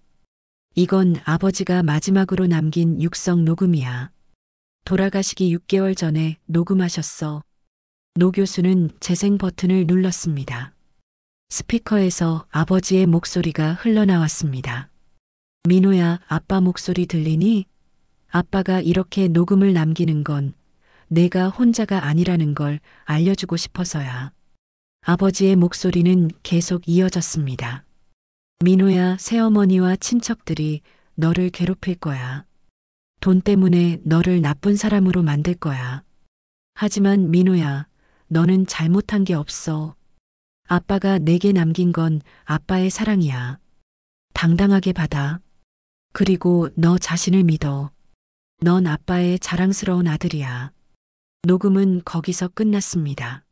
이건 아버지가 마지막으로 남긴 육성 녹음이야. 돌아가시기 6개월 전에 녹음하셨어. 노 교수는 재생 버튼을 눌렀습니다. 스피커에서 아버지의 목소리가 흘러나왔습니다. 민호야, 아빠 목소리 들리니? 아빠가 이렇게 녹음을 남기는 건 내가 혼자가 아니라는 걸 알려주고 싶어서야. 아버지의 목소리는 계속 이어졌습니다. 민호야, 새어머니와 친척들이 너를 괴롭힐 거야. 돈 때문에 너를 나쁜 사람으로 만들 거야. 하지만 민호야, 너는 잘못한 게 없어. 아빠가 내게 남긴 건 아빠의 사랑이야. 당당하게 받아. 그리고 너 자신을 믿어. 넌 아빠의 자랑스러운 아들이야. 녹음은 거기서 끝났습니다.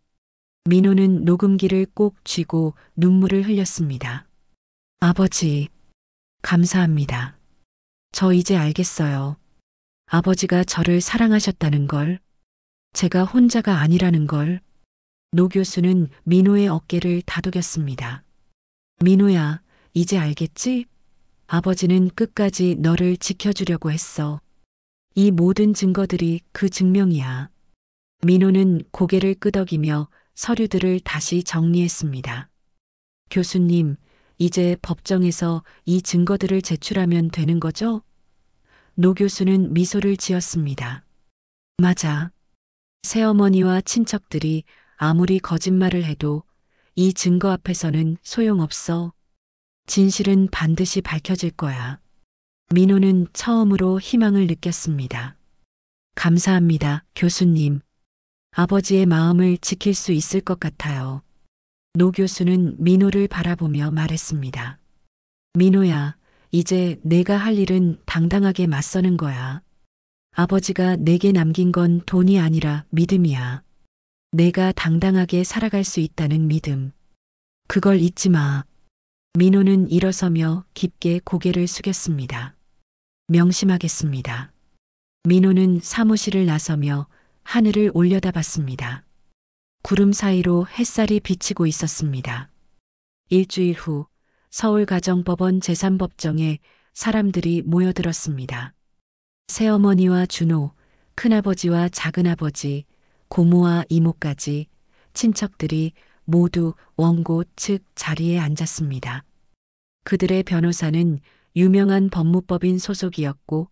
민호는 녹음기를 꼭 쥐고 눈물을 흘렸습니다. 아버지, 감사합니다. 저 이제 알겠어요. 아버지가 저를 사랑하셨다는 걸, 제가 혼자가 아니라는 걸. 노 교수는 민호의 어깨를 다독였습니다. 민호야, 이제 알겠지? 아버지는 끝까지 너를 지켜주려고 했어. 이 모든 증거들이 그 증명이야. 민호는 고개를 끄덕이며 서류들을 다시 정리했습니다. 교수님, 이제 법정에서 이 증거들을 제출하면 되는 거죠? 노 교수는 미소를 지었습니다. 맞아. 새어머니와 친척들이 아무리 거짓말을 해도 이 증거 앞에서는 소용없어. 진실은 반드시 밝혀질 거야. 민호는 처음으로 희망을 느꼈습니다. 감사합니다, 교수님. 아버지의 마음을 지킬 수 있을 것 같아요. 노 교수는 민호를 바라보며 말했습니다. 민호야, 이제 내가 할 일은 당당하게 맞서는 거야. 아버지가 내게 남긴 건 돈이 아니라 믿음이야. 내가 당당하게 살아갈 수 있다는 믿음. 그걸 잊지 마. 민호는 일어서며 깊게 고개를 숙였습니다. 명심하겠습니다. 민호는 사무실을 나서며 하늘을 올려다봤습니다. 구름 사이로 햇살이 비치고 있었습니다. 일주일 후 서울가정법원 제3법정에 사람들이 모여들었습니다. 새어머니와 준호, 큰아버지와 작은아버지, 고모와 이모까지 친척들이 모두 원고 측 자리에 앉았습니다. 그들의 변호사는 유명한 법무법인 소속이었고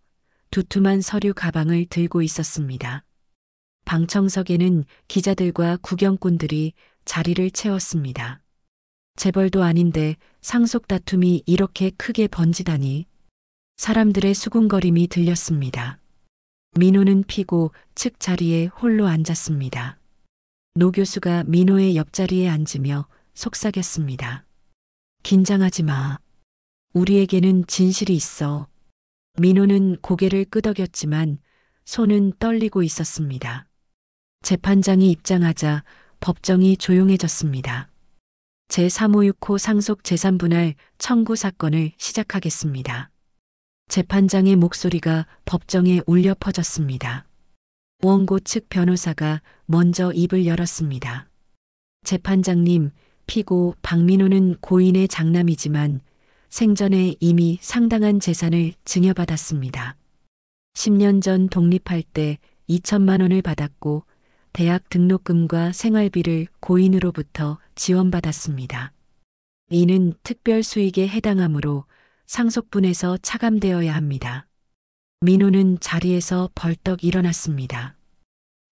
두툼한 서류 가방을 들고 있었습니다. 방청석에는 기자들과 구경꾼들이 자리를 채웠습니다. 재벌도 아닌데 상속 다툼이 이렇게 크게 번지다니. 사람들의 수군거림이 들렸습니다. 민호는 피고 측 자리에 홀로 앉았습니다. 노 교수가 민호의 옆자리에 앉으며 속삭였습니다. 긴장하지 마. 우리에게는 진실이 있어. 민호는 고개를 끄덕였지만 손은 떨리고 있었습니다. 재판장이 입장하자 법정이 조용해졌습니다. 제356호 상속 재산분할 청구 사건을 시작하겠습니다. 재판장의 목소리가 법정에 울려 퍼졌습니다. 원고 측 변호사가 먼저 입을 열었습니다. 재판장님, 피고 박민호는 고인의 장남이지만 생전에 이미 상당한 재산을 증여받았습니다. 10년 전 독립할 때 2천만 원을 받았고 대학 등록금과 생활비를 고인으로부터 지원받았습니다. 이는 특별 수익에 해당하므로 상속분에서 차감되어야 합니다. 민호는 자리에서 벌떡 일어났습니다.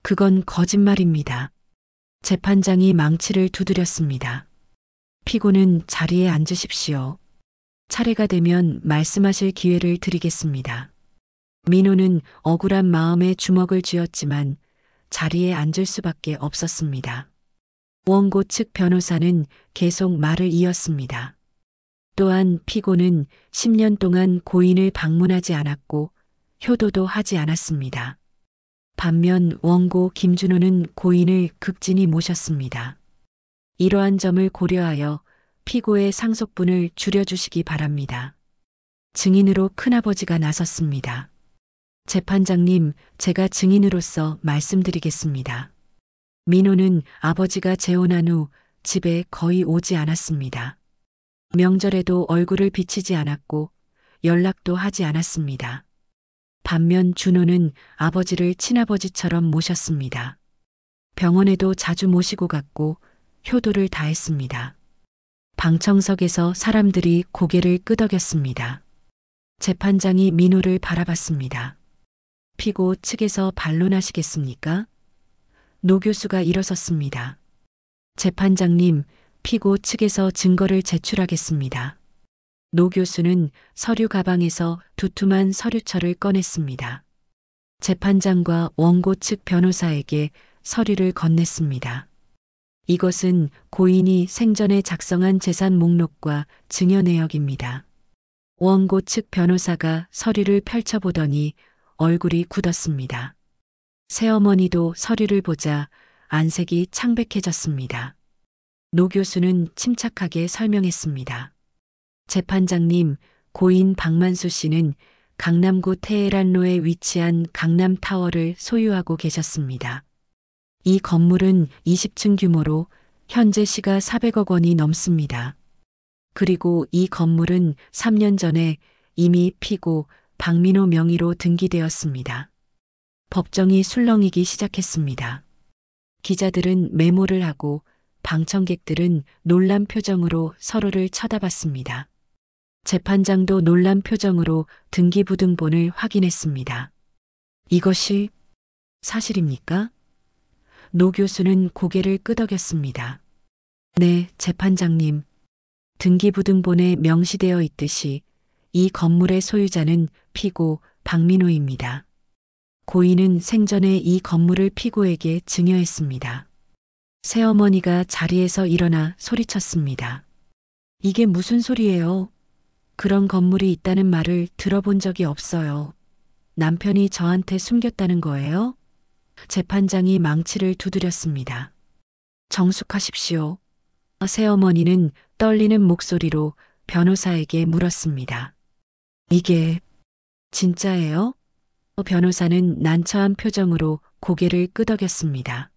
그건 거짓말입니다. 재판장이 망치를 두드렸습니다. 피고는 자리에 앉으십시오. 차례가 되면 말씀하실 기회를 드리겠습니다. 민호는 억울한 마음에 주먹을 쥐었지만 자리에 앉을 수밖에 없었습니다. 원고 측 변호사는 계속 말을 이었습니다. 또한 피고는 10년 동안 고인을 방문하지 않았고 효도도 하지 않았습니다. 반면 원고 김준호는 고인을 극진히 모셨습니다. 이러한 점을 고려하여 피고의 상속분을 줄여주시기 바랍니다. 증인으로 큰아버지가 나섰습니다. 재판장님, 제가 증인으로서 말씀드리겠습니다. 민호는 아버지가 재혼한 후 집에 거의 오지 않았습니다. 명절에도 얼굴을 비치지 않았고 연락도 하지 않았습니다. 반면 준호는 아버지를 친아버지처럼 모셨습니다. 병원에도 자주 모시고 갔고 효도를 다했습니다. 방청석에서 사람들이 고개를 끄덕였습니다. 재판장이 민호를 바라봤습니다. 피고 측에서 반론하시겠습니까? 노 교수가 일어섰습니다. 재판장님, 피고 측에서 증거를 제출하겠습니다. 노 교수는 서류 가방에서 두툼한 서류철을 꺼냈습니다. 재판장과 원고 측 변호사에게 서류를 건넸습니다. 이것은 고인이 생전에 작성한 재산 목록과 증여 내역입니다. 원고 측 변호사가 서류를 펼쳐보더니 얼굴이 굳었습니다. 새어머니도 서류를 보자 안색이 창백해졌습니다. 노 교수는 침착하게 설명했습니다. 재판장님, 고인 박만수 씨는 강남구 테헤란로에 위치한 강남타워를 소유하고 계셨습니다. 이 건물은 20층 규모로 현재 시가 400억 원이 넘습니다. 그리고 이 건물은 3년 전에 이미 피고 박민호 명의로 등기되었습니다. 법정이 술렁이기 시작했습니다. 기자들은 메모를 하고 방청객들은 놀란 표정으로 서로를 쳐다봤습니다. 재판장도 놀란 표정으로 등기부등본을 확인했습니다. 이것이 사실입니까? 노 교수는 고개를 끄덕였습니다. 네, 재판장님. 등기부등본에 명시되어 있듯이 이 건물의 소유자는 피고 박민호입니다. 고인은 생전에 이 건물을 피고에게 증여했습니다. 새어머니가 자리에서 일어나 소리쳤습니다. 이게 무슨 소리예요? 그런 건물이 있다는 말을 들어본 적이 없어요. 남편이 저한테 숨겼다는 거예요? 재판장이 망치를 두드렸습니다. 정숙하십시오. 새어머니는 떨리는 목소리로 변호사에게 물었습니다. 이게 진짜예요? 변호사는 난처한 표정으로 고개를 끄덕였습니다.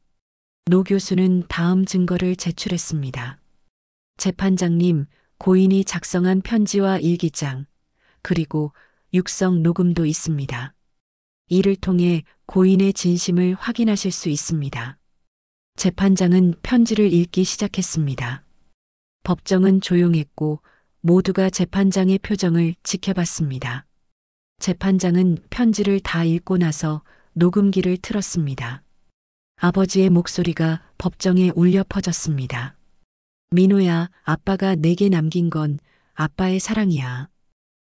노 교수는 다음 증거를 제출했습니다. 재판장님, 고인이 작성한 편지와 일기장, 그리고 육성 녹음도 있습니다. 이를 통해 고인의 진심을 확인하실 수 있습니다. 재판장은 편지를 읽기 시작했습니다. 법정은 조용했고 모두가 재판장의 표정을 지켜봤습니다. 재판장은 편지를 다 읽고 나서 녹음기를 틀었습니다. 아버지의 목소리가 법정에 울려 퍼졌습니다. 민호야, 아빠가 내게 남긴 건 아빠의 사랑이야.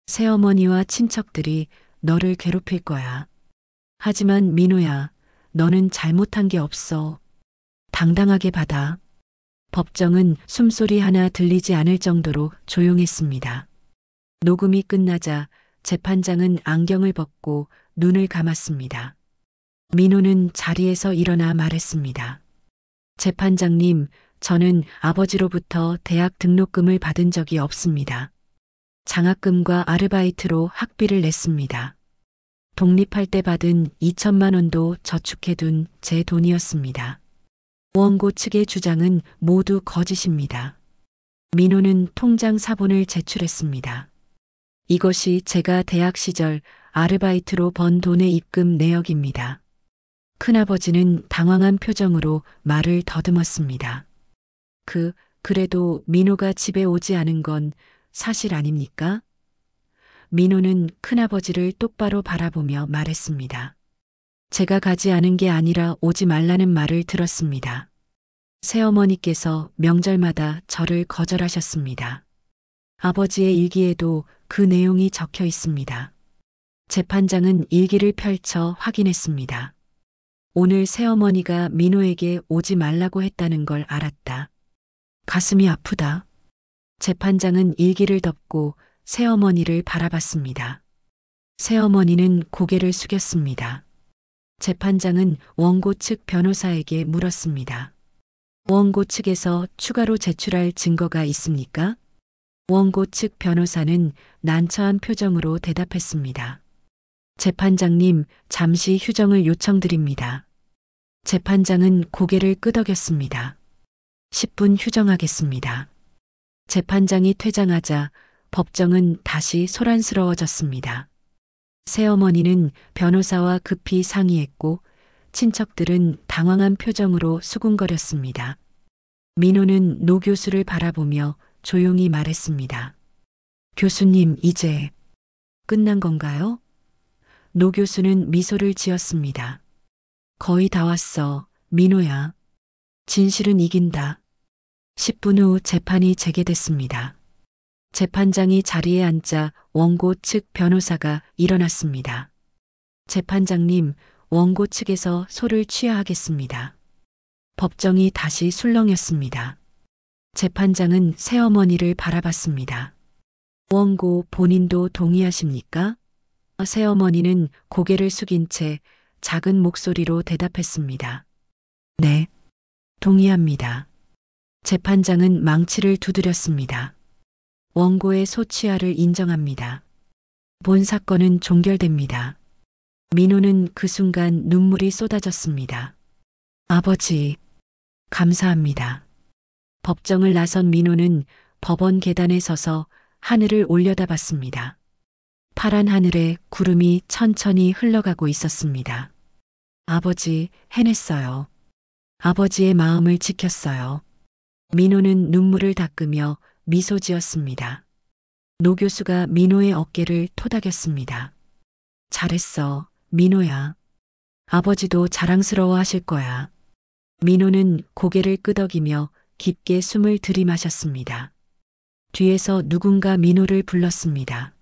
새어머니와 친척들이 너를 괴롭힐 거야. 하지만 민호야, 너는 잘못한 게 없어. 당당하게 받아. 법정은 숨소리 하나 들리지 않을 정도로 조용했습니다. 녹음이 끝나자 재판장은 안경을 벗고 눈을 감았습니다. 민호는 자리에서 일어나 말했습니다. 재판장님, 저는 아버지로부터 대학 등록금을 받은 적이 없습니다. 장학금과 아르바이트로 학비를 냈습니다. 독립할 때 받은 2천만 원도 저축해둔 제 돈이었습니다. 원고 측의 주장은 모두 거짓입니다. 민호는 통장 사본을 제출했습니다. 이것이 제가 대학 시절 아르바이트로 번 돈의 입금 내역입니다. 큰아버지는 당황한 표정으로 말을 더듬었습니다. 그래도 민호가 집에 오지 않은 건 사실 아닙니까? 민호는 큰아버지를 똑바로 바라보며 말했습니다. 제가 가지 않은 게 아니라 오지 말라는 말을 들었습니다. 새어머니께서 명절마다 저를 거절하셨습니다. 아버지의 일기에도 그 내용이 적혀 있습니다. 재판장은 일기를 펼쳐 확인했습니다. 오늘 새어머니가 민호에게 오지 말라고 했다는 걸 알았다. 가슴이 아프다. 재판장은 일기를 덮고 새어머니를 바라봤습니다. 새어머니는 고개를 숙였습니다. 재판장은 원고 측 변호사에게 물었습니다. 원고 측에서 추가로 제출할 증거가 있습니까? 원고 측 변호사는 난처한 표정으로 대답했습니다. 재판장님, 잠시 휴정을 요청드립니다. 재판장은 고개를 끄덕였습니다. 10분 휴정하겠습니다. 재판장이 퇴장하자 법정은 다시 소란스러워졌습니다. 새어머니는 변호사와 급히 상의했고 친척들은 당황한 표정으로 수군거렸습니다. 민호는 노 교수를 바라보며 조용히 말했습니다. 교수님, 이제 끝난 건가요? 노 교수는 미소를 지었습니다. 거의 다 왔어, 민호야. 진실은 이긴다. 10분 후 재판이 재개됐습니다. 재판장이 자리에 앉자 원고 측 변호사가 일어났습니다. 재판장님, 원고 측에서 소를 취하하겠습니다. 법정이 다시 술렁였습니다. 재판장은 새어머니를 바라봤습니다. 원고 본인도 동의하십니까? 새어머니는 고개를 숙인 채 작은 목소리로 대답했습니다. 네, 동의합니다. 재판장은 망치를 두드렸습니다. 원고의 소취하를 인정합니다. 본 사건은 종결됩니다. 민호는 그 순간 눈물이 쏟아졌습니다. 아버지, 감사합니다. 법정을 나선 민호는 법원 계단에 서서 하늘을 올려다봤습니다. 파란 하늘에 구름이 천천히 흘러가고 있었습니다. 아버지, 해냈어요. 아버지의 마음을 지켰어요. 민호는 눈물을 닦으며 미소 지었습니다. 노 교수가 민호의 어깨를 토닥였습니다. 잘했어, 민호야. 아버지도 자랑스러워 하실 거야. 민호는 고개를 끄덕이며 깊게 숨을 들이마셨습니다. 뒤에서 누군가 민호를 불렀습니다.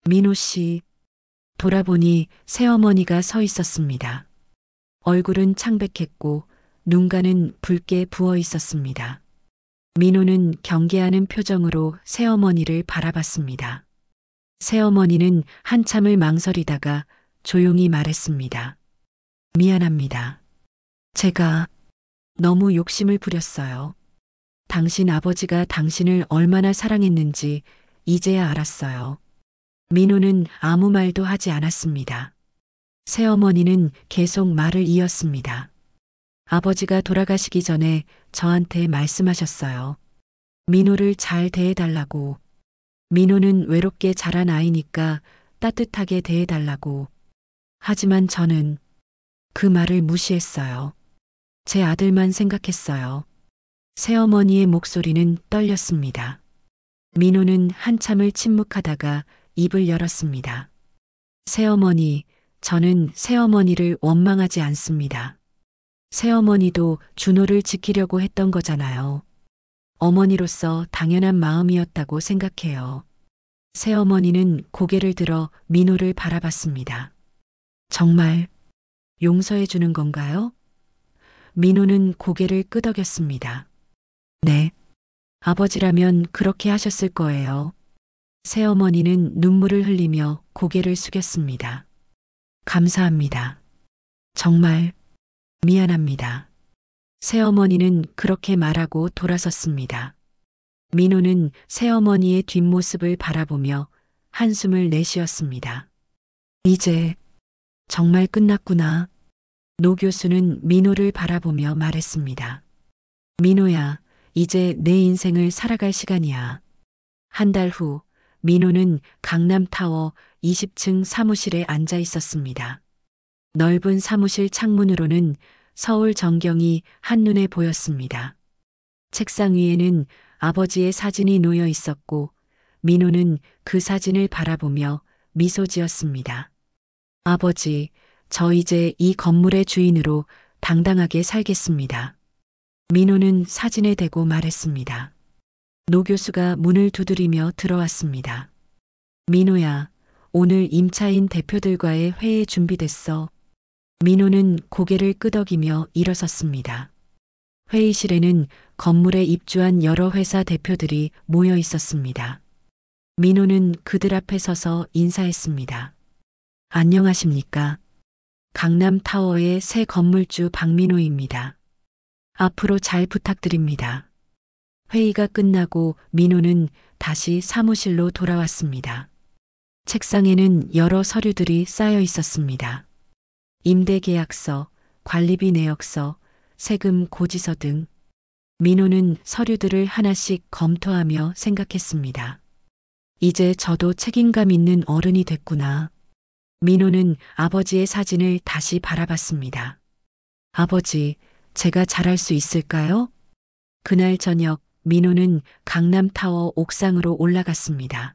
민호 씨. 돌아보니 새어머니가 서 있었습니다. 얼굴은 창백했고 눈가는 붉게 부어 있었습니다. 민호는 경계하는 표정으로 새어머니를 바라봤습니다. 새어머니는 한참을 망설이다가 조용히 말했습니다. 미안합니다. 제가 너무 욕심을 부렸어요. 당신 아버지가 당신을 얼마나 사랑했는지 이제야 알았어요. 민호는 아무 말도 하지 않았습니다. 새어머니는 계속 말을 이었습니다. 아버지가 돌아가시기 전에 저한테 말씀하셨어요. 민호를 잘 대해달라고. 민호는 외롭게 자란 아이니까 따뜻하게 대해달라고. 하지만 저는 그 말을 무시했어요. 제 아들만 생각했어요. 새어머니의 목소리는 떨렸습니다. 민호는 한참을 침묵하다가 입을 열었습니다. 새어머니, 저는 새어머니를 원망하지 않습니다. 새어머니도 준호를 지키려고 했던 거잖아요. 어머니로서 당연한 마음이었다고 생각해요. 새어머니는 고개를 들어 민호를 바라봤습니다. 정말 용서해 주는 건가요? 민호는 고개를 끄덕였습니다. 네. 아버지라면 그렇게 하셨을 거예요. 새어머니는 눈물을 흘리며 고개를 숙였습니다. 감사합니다. 정말 미안합니다. 새어머니는 그렇게 말하고 돌아섰습니다. 민호는 새어머니의 뒷모습을 바라보며 한숨을 내쉬었습니다. 이제 정말 끝났구나. 노 교수는 민호를 바라보며 말했습니다. 민호야, 이제 내 인생을 살아갈 시간이야. 한 달 후, 민호는 강남타워 20층 사무실에 앉아 있었습니다. 넓은 사무실 창문으로는 서울 전경이 한눈에 보였습니다. 책상 위에는 아버지의 사진이 놓여 있었고, 민호는 그 사진을 바라보며 미소 지었습니다. 아버지, 저 이제 이 건물의 주인으로 당당하게 살겠습니다. 민호는 사진에 대고 말했습니다. 노 교수가 문을 두드리며 들어왔습니다. 민호야, 오늘 임차인 대표들과의 회의 준비됐어. 민호는 고개를 끄덕이며 일어섰습니다. 회의실에는 건물에 입주한 여러 회사 대표들이 모여 있었습니다. 민호는 그들 앞에 서서 인사했습니다. 안녕하십니까? 강남타워의 새 건물주 박민호입니다. 앞으로 잘 부탁드립니다. 회의가 끝나고 민호는 다시 사무실로 돌아왔습니다. 책상에는 여러 서류들이 쌓여 있었습니다. 임대계약서, 관리비 내역서, 세금 고지서 등. 민호는 서류들을 하나씩 검토하며 생각했습니다. 이제 저도 책임감 있는 어른이 됐구나. 민호는 아버지의 사진을 다시 바라봤습니다. 아버지, 제가 잘할 수 있을까요? 그날 저녁 민호는 강남타워 옥상으로 올라갔습니다.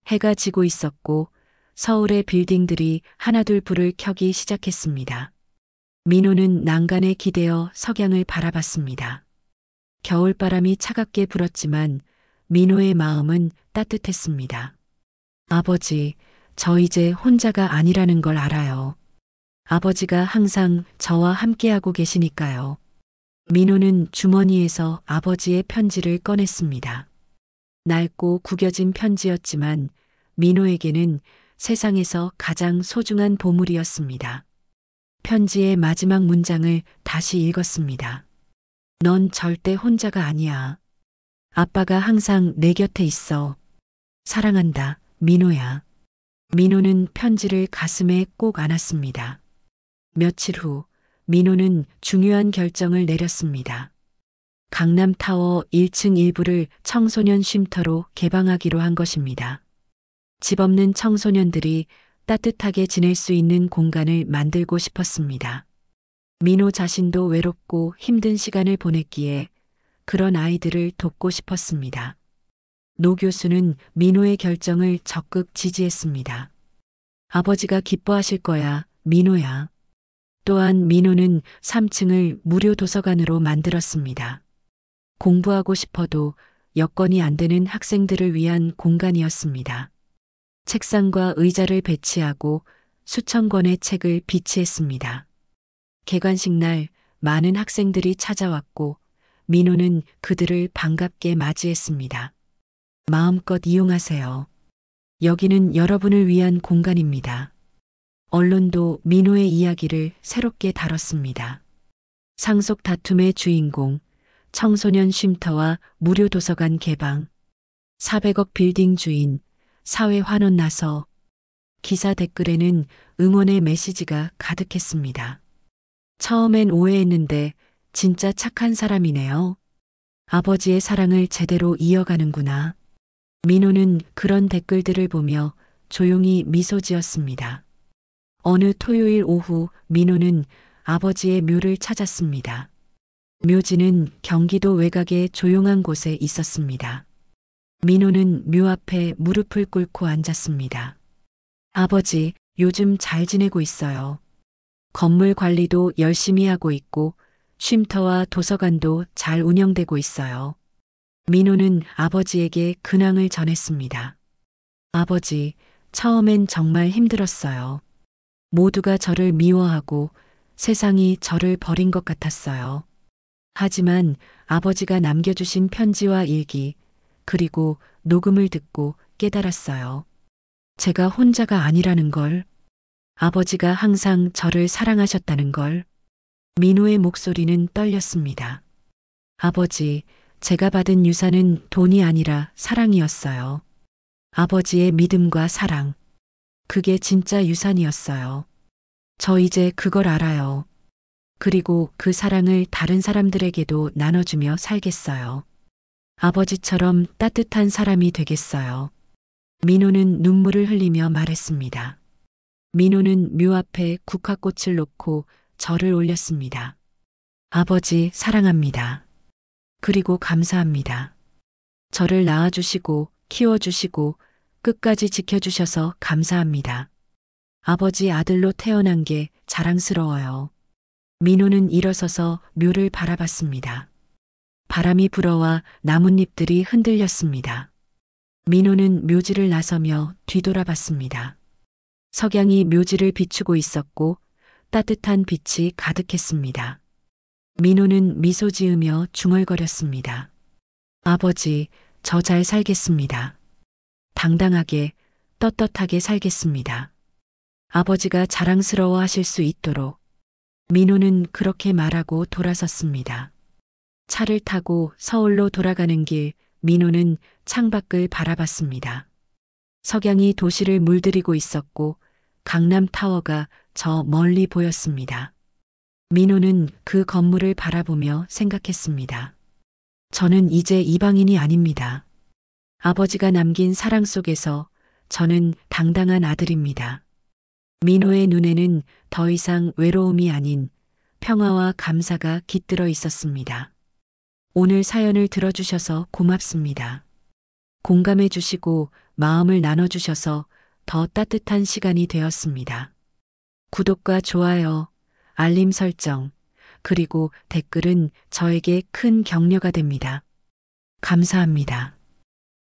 해가 지고 있었고 서울의 빌딩들이 하나둘 불을 켜기 시작했습니다. 민호는 난간에 기대어 석양을 바라봤습니다. 겨울바람이 차갑게 불었지만 민호의 마음은 따뜻했습니다. 아버지, 저 이제 혼자가 아니라는 걸 알아요. 아버지가 항상 저와 함께하고 계시니까요. 민호는 주머니에서 아버지의 편지를 꺼냈습니다. 낡고 구겨진 편지였지만 민호에게는 세상에서 가장 소중한 보물이었습니다. 편지의 마지막 문장을 다시 읽었습니다. 넌 절대 혼자가 아니야. 아빠가 항상 내 곁에 있어. 사랑한다, 민호야. 민호는 편지를 가슴에 꼭 안았습니다. 며칠 후 민호는 중요한 결정을 내렸습니다. 강남타워 1층 일부를 청소년 쉼터로 개방하기로 한 것입니다. 집 없는 청소년들이 따뜻하게 지낼 수 있는 공간을 만들고 싶었습니다. 민호 자신도 외롭고 힘든 시간을 보냈기에 그런 아이들을 돕고 싶었습니다. 노 교수는 민호의 결정을 적극 지지했습니다. 아버지가 기뻐하실 거야, 민호야. 또한 민호는 3층을 무료 도서관으로 만들었습니다. 공부하고 싶어도 여건이 안 되는 학생들을 위한 공간이었습니다. 책상과 의자를 배치하고 수천 권의 책을 비치했습니다. 개관식 날 많은 학생들이 찾아왔고 민호는 그들을 반갑게 맞이했습니다. 마음껏 이용하세요. 여기는 여러분을 위한 공간입니다. 언론도 민호의 이야기를 새롭게 다뤘습니다. 상속 다툼의 주인공, 청소년 쉼터와 무료 도서관 개방, 400억 빌딩 주인, 사회 환원 나서. 기사 댓글에는 응원의 메시지가 가득했습니다. 처음엔 오해했는데 진짜 착한 사람이네요. 아버지의 사랑을 제대로 이어가는구나. 민호는 그런 댓글들을 보며 조용히 미소 지었습니다. 어느 토요일 오후 민호는 아버지의 묘를 찾았습니다. 묘지는 경기도 외곽의 조용한 곳에 있었습니다. 민호는 묘 앞에 무릎을 꿇고 앉았습니다. 아버지, 요즘 잘 지내고 있어요. 건물 관리도 열심히 하고 있고 쉼터와 도서관도 잘 운영되고 있어요. 민호는 아버지에게 근황을 전했습니다. 아버지, 처음엔 정말 힘들었어요. 모두가 저를 미워하고 세상이 저를 버린 것 같았어요. 하지만 아버지가 남겨주신 편지와 일기, 그리고 녹음을 듣고 깨달았어요. 제가 혼자가 아니라는 걸, 아버지가 항상 저를 사랑하셨다는 걸. 민호의 목소리는 떨렸습니다. 아버지, 제가 받은 유산은 돈이 아니라 사랑이었어요. 아버지의 믿음과 사랑. 그게 진짜 유산이었어요. 저 이제 그걸 알아요. 그리고 그 사랑을 다른 사람들에게도 나눠주며 살겠어요. 아버지처럼 따뜻한 사람이 되겠어요. 민호는 눈물을 흘리며 말했습니다. 민호는 묘 앞에 국화꽃을 놓고 절을 올렸습니다. 아버지, 사랑합니다. 그리고 감사합니다. 저를 낳아주시고 키워주시고 끝까지 지켜주셔서 감사합니다. 아버지 아들로 태어난 게 자랑스러워요. 민호는 일어서서 묘를 바라봤습니다. 바람이 불어와 나뭇잎들이 흔들렸습니다. 민호는 묘지를 나서며 뒤돌아봤습니다. 석양이 묘지를 비추고 있었고 따뜻한 빛이 가득했습니다. 민호는 미소 지으며 중얼거렸습니다. 아버지, 저 잘 살겠습니다. 당당하게, 떳떳하게 살겠습니다. 아버지가 자랑스러워 하실 수 있도록. 민호는 그렇게 말하고 돌아섰습니다. 차를 타고 서울로 돌아가는 길, 민호는 창밖을 바라봤습니다. 석양이 도시를 물들이고 있었고 강남타워가 저 멀리 보였습니다. 민호는 그 건물을 바라보며 생각했습니다. 저는 이제 이방인이 아닙니다. 아버지가 남긴 사랑 속에서 저는 당당한 아들입니다. 민호의 눈에는 더 이상 외로움이 아닌 평화와 감사가 깃들어 있었습니다. 오늘 사연을 들어주셔서 고맙습니다. 공감해 주시고 마음을 나눠주셔서 더 따뜻한 시간이 되었습니다. 구독과 좋아요, 알림 설정, 그리고 댓글은 저에게 큰 격려가 됩니다. 감사합니다.